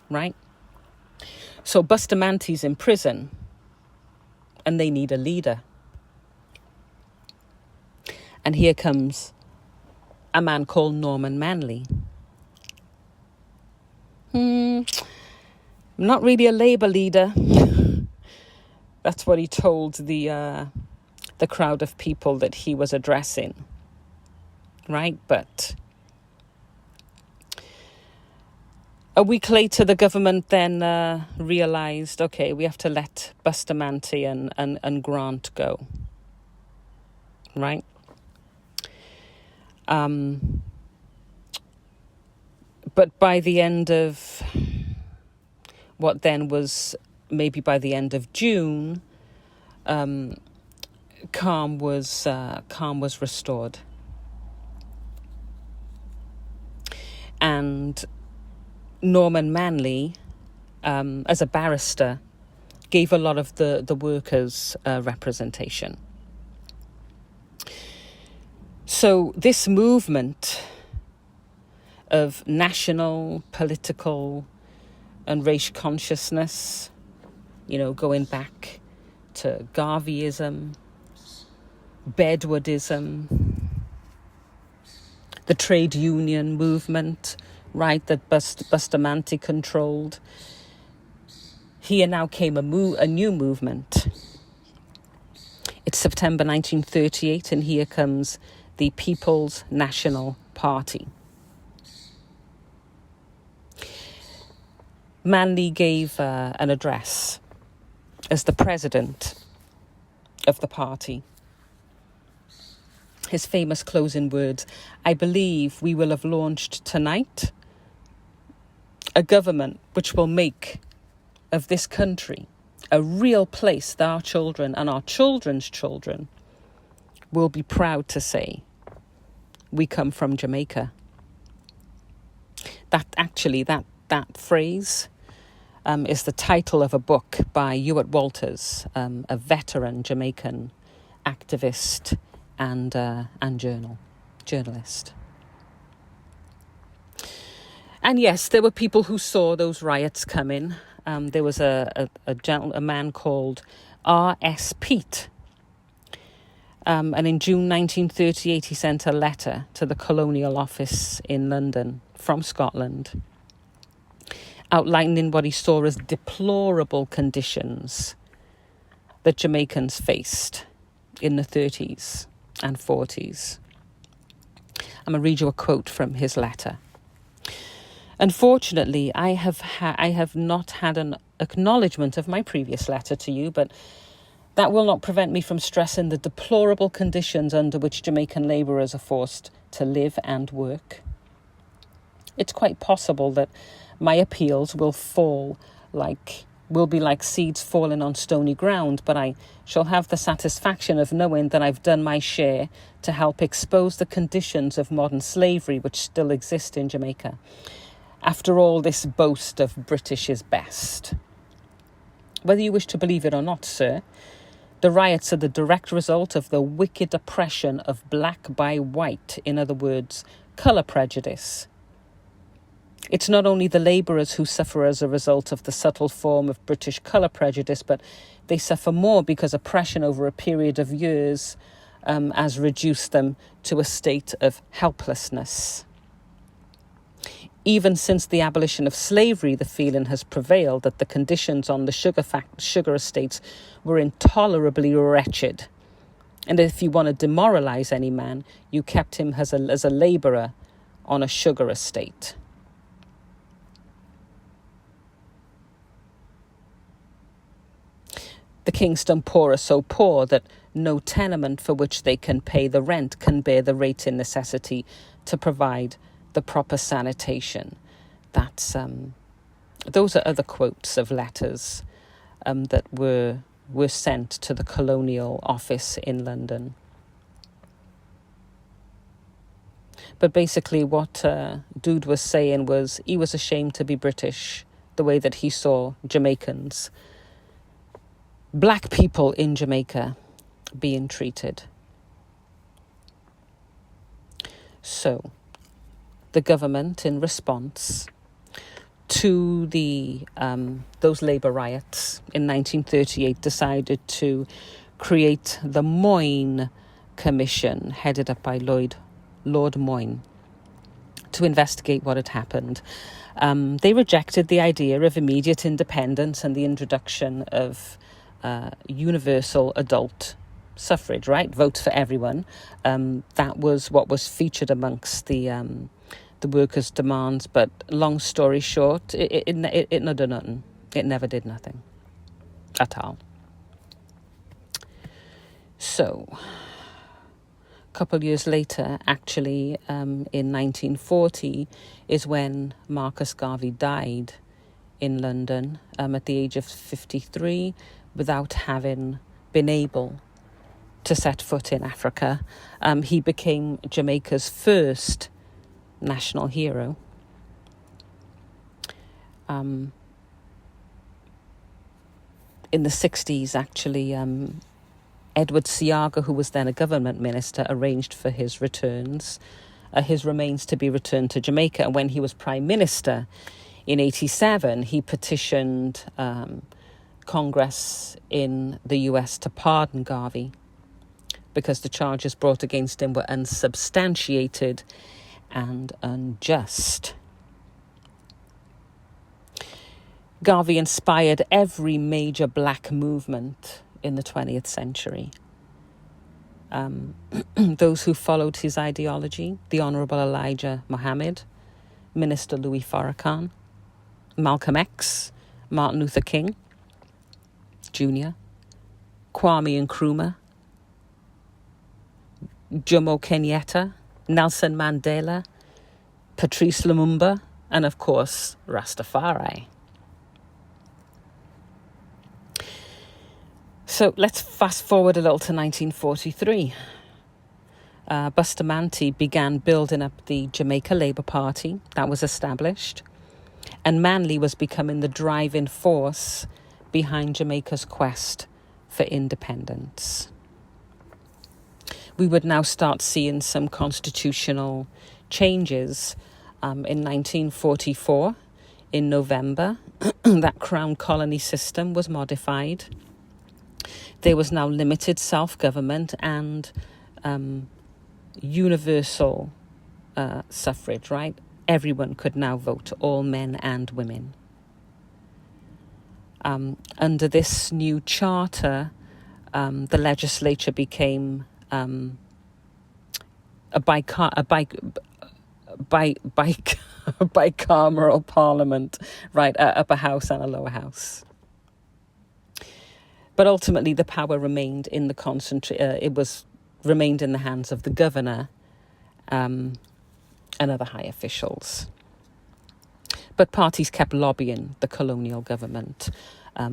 right? So Bustamante's in prison, and they need a leader. And here comes a man called Norman Manley. Not really a Labour leader. That's what he told the crowd of people that he was addressing, right? But a week later, the government then realised, okay, we have to let Bustamante and Grant go, right? But by the end of what then was maybe by the end of June, calm was restored, and Norman Manley, as a barrister, gave a lot of the workers representation. So this movement of national, political and race consciousness, going back to Garveyism, Bedwardism, the trade union movement, right, that Bustamante controlled. Here now came a new movement. It's September 1938, and here comes the People's National Party. Manley gave an address as the president of the party. His famous closing words, "I believe we will have launched tonight a government which will make of this country a real place that our children and our children's children will be proud to say, we come from Jamaica." That phrase is the title of a book by Ewart Walters, a veteran Jamaican activist and journalist. And yes, there were people who saw those riots coming. There was a man called R.S. Peat, And in June 1938, he sent a letter to the Colonial Office in London from Scotland, outlining what he saw as deplorable conditions that Jamaicans faced in the 30s and 40s. I'm going to read you a quote from his letter. Unfortunately, I have not had an acknowledgement of my previous letter to you, but that will not prevent me from stressing the deplorable conditions under which Jamaican labourers are forced to live and work. It's quite possible that my appeals will be like seeds falling on stony ground, but I shall have the satisfaction of knowing that I've done my share to help expose the conditions of modern slavery which still exist in Jamaica. After all, this boast of British is best. Whether you wish to believe it or not, sir, the riots are the direct result of the wicked oppression of black by white, in other words, colour prejudice. It's not only the labourers who suffer as a result of the subtle form of British colour prejudice, but they suffer more because oppression over a period of years has reduced them to a state of helplessness. Even since the abolition of slavery, the feeling has prevailed that the conditions on the sugar estates were intolerably wretched. And if you want to demoralise any man, you kept him as a labourer on a sugar estate. The Kingston poor are so poor that no tenement for which they can pay the rent can bear the rate in necessity to provide the proper sanitation. Those are other quotes of letters that were sent to the Colonial Office in London. But basically what Dude was saying was he was ashamed to be British, the way that he saw Jamaicans, black people in Jamaica, being treated. So the government, in response to those labour riots in 1938, decided to create the Moyne Commission, headed up by Lord Moyne, to investigate what had happened. They rejected the idea of immediate independence and the introduction of universal adult suffrage, right? Votes for everyone. That was what was featured amongst the workers' demands. But long story short, it not done nothing. It never did nothing at all. So, a couple of years later, actually, in 1940, is when Marcus Garvey died in London at the age of 53, without having been able to set foot in Africa. He became Jamaica's first national hero. In the 60s, actually, Edward Seaga, who was then a government minister, arranged for his remains to be returned to Jamaica. And when he was Prime Minister in 87, he petitioned Congress in the US to pardon Garvey because the charges brought against him were unsubstantiated and unjust. Garvey inspired every major black movement in the 20th century. Those who followed his ideology: the Honourable Elijah Muhammad, Minister Louis Farrakhan, Malcolm X, Martin Luther King Jr., Kwame Nkrumah, Jomo Kenyatta, Nelson Mandela, Patrice Lumumba, and of course, Rastafari. So let's fast forward a little to 1943. Bustamante began building up the Jamaica Labour Party that was established, and Manley was becoming the driving force behind Jamaica's quest for independence. We would now start seeing some constitutional changes. In 1944, in November, that Crown Colony system was modified. There was now limited self-government and universal suffrage, right? Everyone could now vote, all men and women. Under this new charter, the legislature became a bicameral parliament, right? A upper house and a lower house. But ultimately, the power remained in the remained in the hands of the governor and other high officials. But parties kept lobbying the colonial government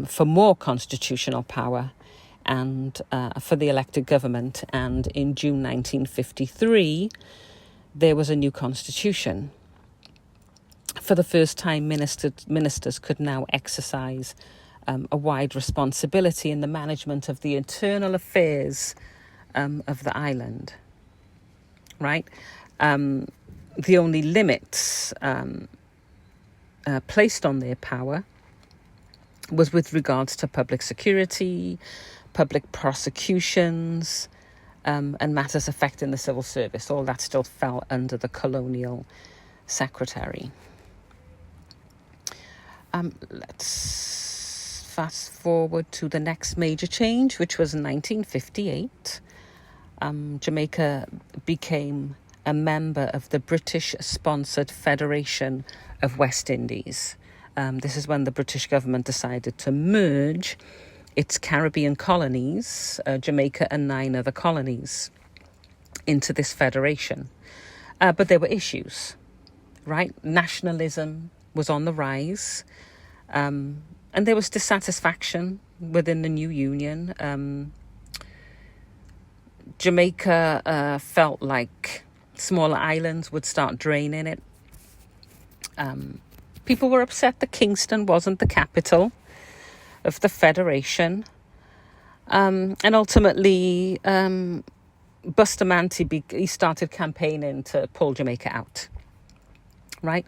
for more constitutional power and for the elected government. And in June 1953, there was a new constitution. For the first time, ministers could now exercise a wide responsibility in the management of the internal affairs of the island, right? The only limits placed on their power was with regards to public security, public prosecutions, and matters affecting the civil service. All that still fell under the colonial secretary. Let's fast forward to the next major change, which was in 1958. Jamaica became a member of the British-sponsored Federation of West Indies. This is when the British government decided to merge its Caribbean colonies, Jamaica and 9 other colonies, into this federation. But there were issues, right? Nationalism was on the rise, and there was dissatisfaction within the new union. Jamaica felt like smaller islands would start draining it. People were upset that Kingston wasn't the capital of the Federation. And ultimately, Bustamante he started campaigning to pull Jamaica out, right?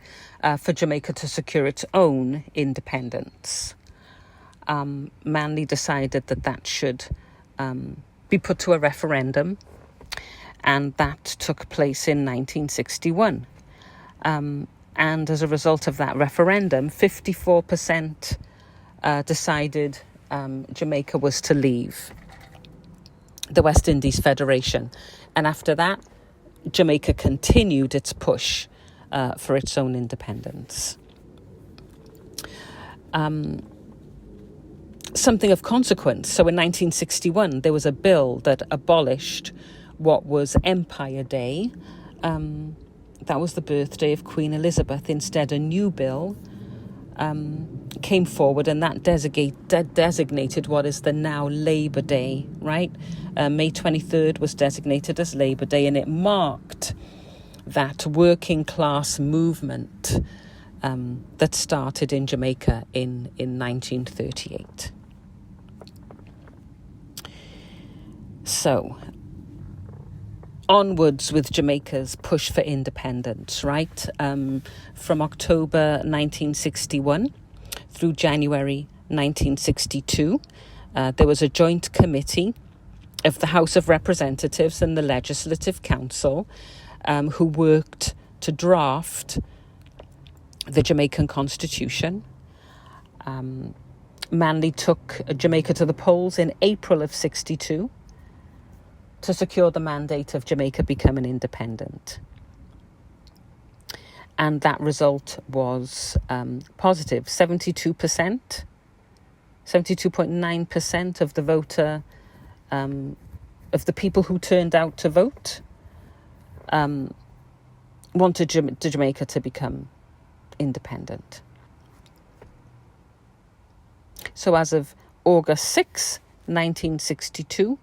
For Jamaica to secure its own independence. Manley decided that should be put to a referendum, and that took place in 1961. And as a result of that referendum, 54% decided Jamaica was to leave the West Indies Federation. And after that, Jamaica continued its push for its own independence. Something of consequence. So in 1961, there was a bill that abolished what was Empire Day. That was the birthday of Queen Elizabeth. Instead, a new bill came forward, and that designated what is the now Labour Day, right? May 23rd was designated as Labour Day, and it marked that working class movement that started in Jamaica in 1938. So, onwards with Jamaica's push for independence, right? From October 1961 through January 1962, there was a joint committee of the House of Representatives and the Legislative Council who worked to draft the Jamaican Constitution. Manley took Jamaica to the polls in April of 62 to secure the mandate of Jamaica becoming independent. And that result was positive. 72.9% of the voter, of the people who turned out to vote, wanted Jamaica to become independent. So as of August 6, 1962,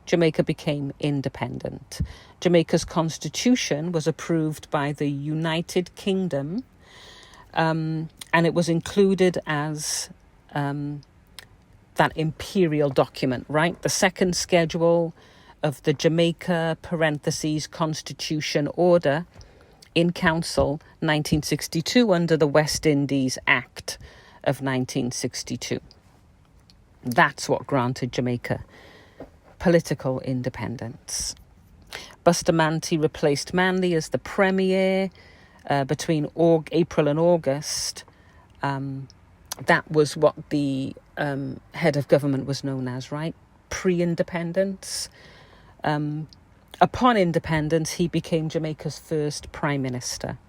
Jamaica became independent. Jamaica's constitution was approved by the United Kingdom, and it was included as that imperial document, right? The second schedule of the Jamaica (Constitution Order in Council 1962 under the West Indies Act of 1962. That's what granted Jamaica political independence. Bustamante replaced Manley as the premier between April and August. That was what the head of government was known as, right? Pre-independence. Upon independence, he became Jamaica's first prime minister.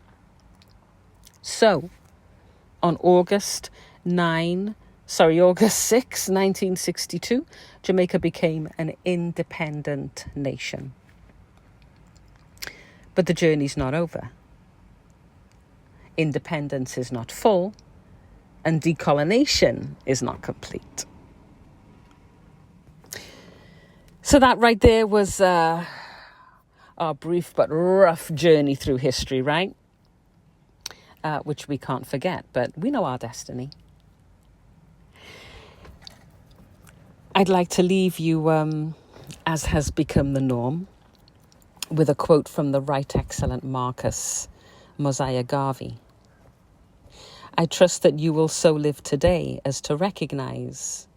So, on August 6, 1962, Jamaica became an independent nation. But the journey's not over. Independence is not full, and decolonization is not complete. So that right there was our brief but rough journey through history, right? Which we can't forget, but we know our destiny. I'd like to leave you, as has become the norm, with a quote from the right excellent Marcus Mosiah Garvey. I trust that you will so live today as to realize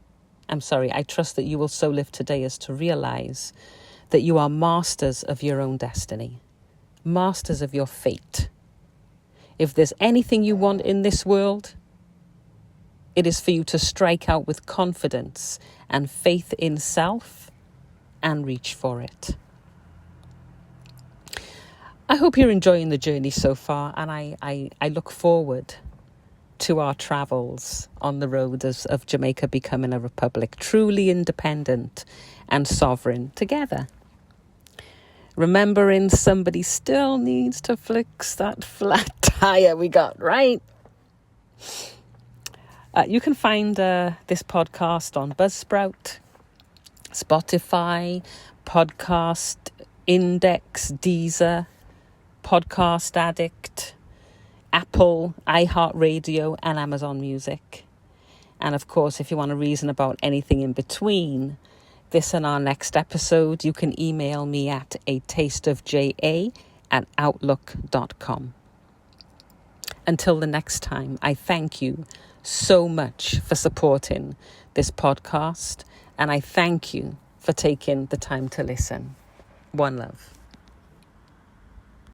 that you are masters of your own destiny, masters of your fate. If there's anything you want in this world, it is for you to strike out with confidence and faith in self and reach for it. I hope you're enjoying the journey so far, and I look forward to our travels on the road of Jamaica becoming a republic, truly independent and sovereign together. Remembering somebody still needs to fix that flat tire we got, right? You can find this podcast on Buzzsprout, Spotify, Podcast Index, Deezer, Podcast Addict, Apple, iHeartRadio, and Amazon Music. And of course, if you want to reason about anything in between this and our next episode, you can email me at atasteofja@outlook.com. Until the next time, I thank you so much for supporting this podcast, and I thank you for taking the time to listen. One love.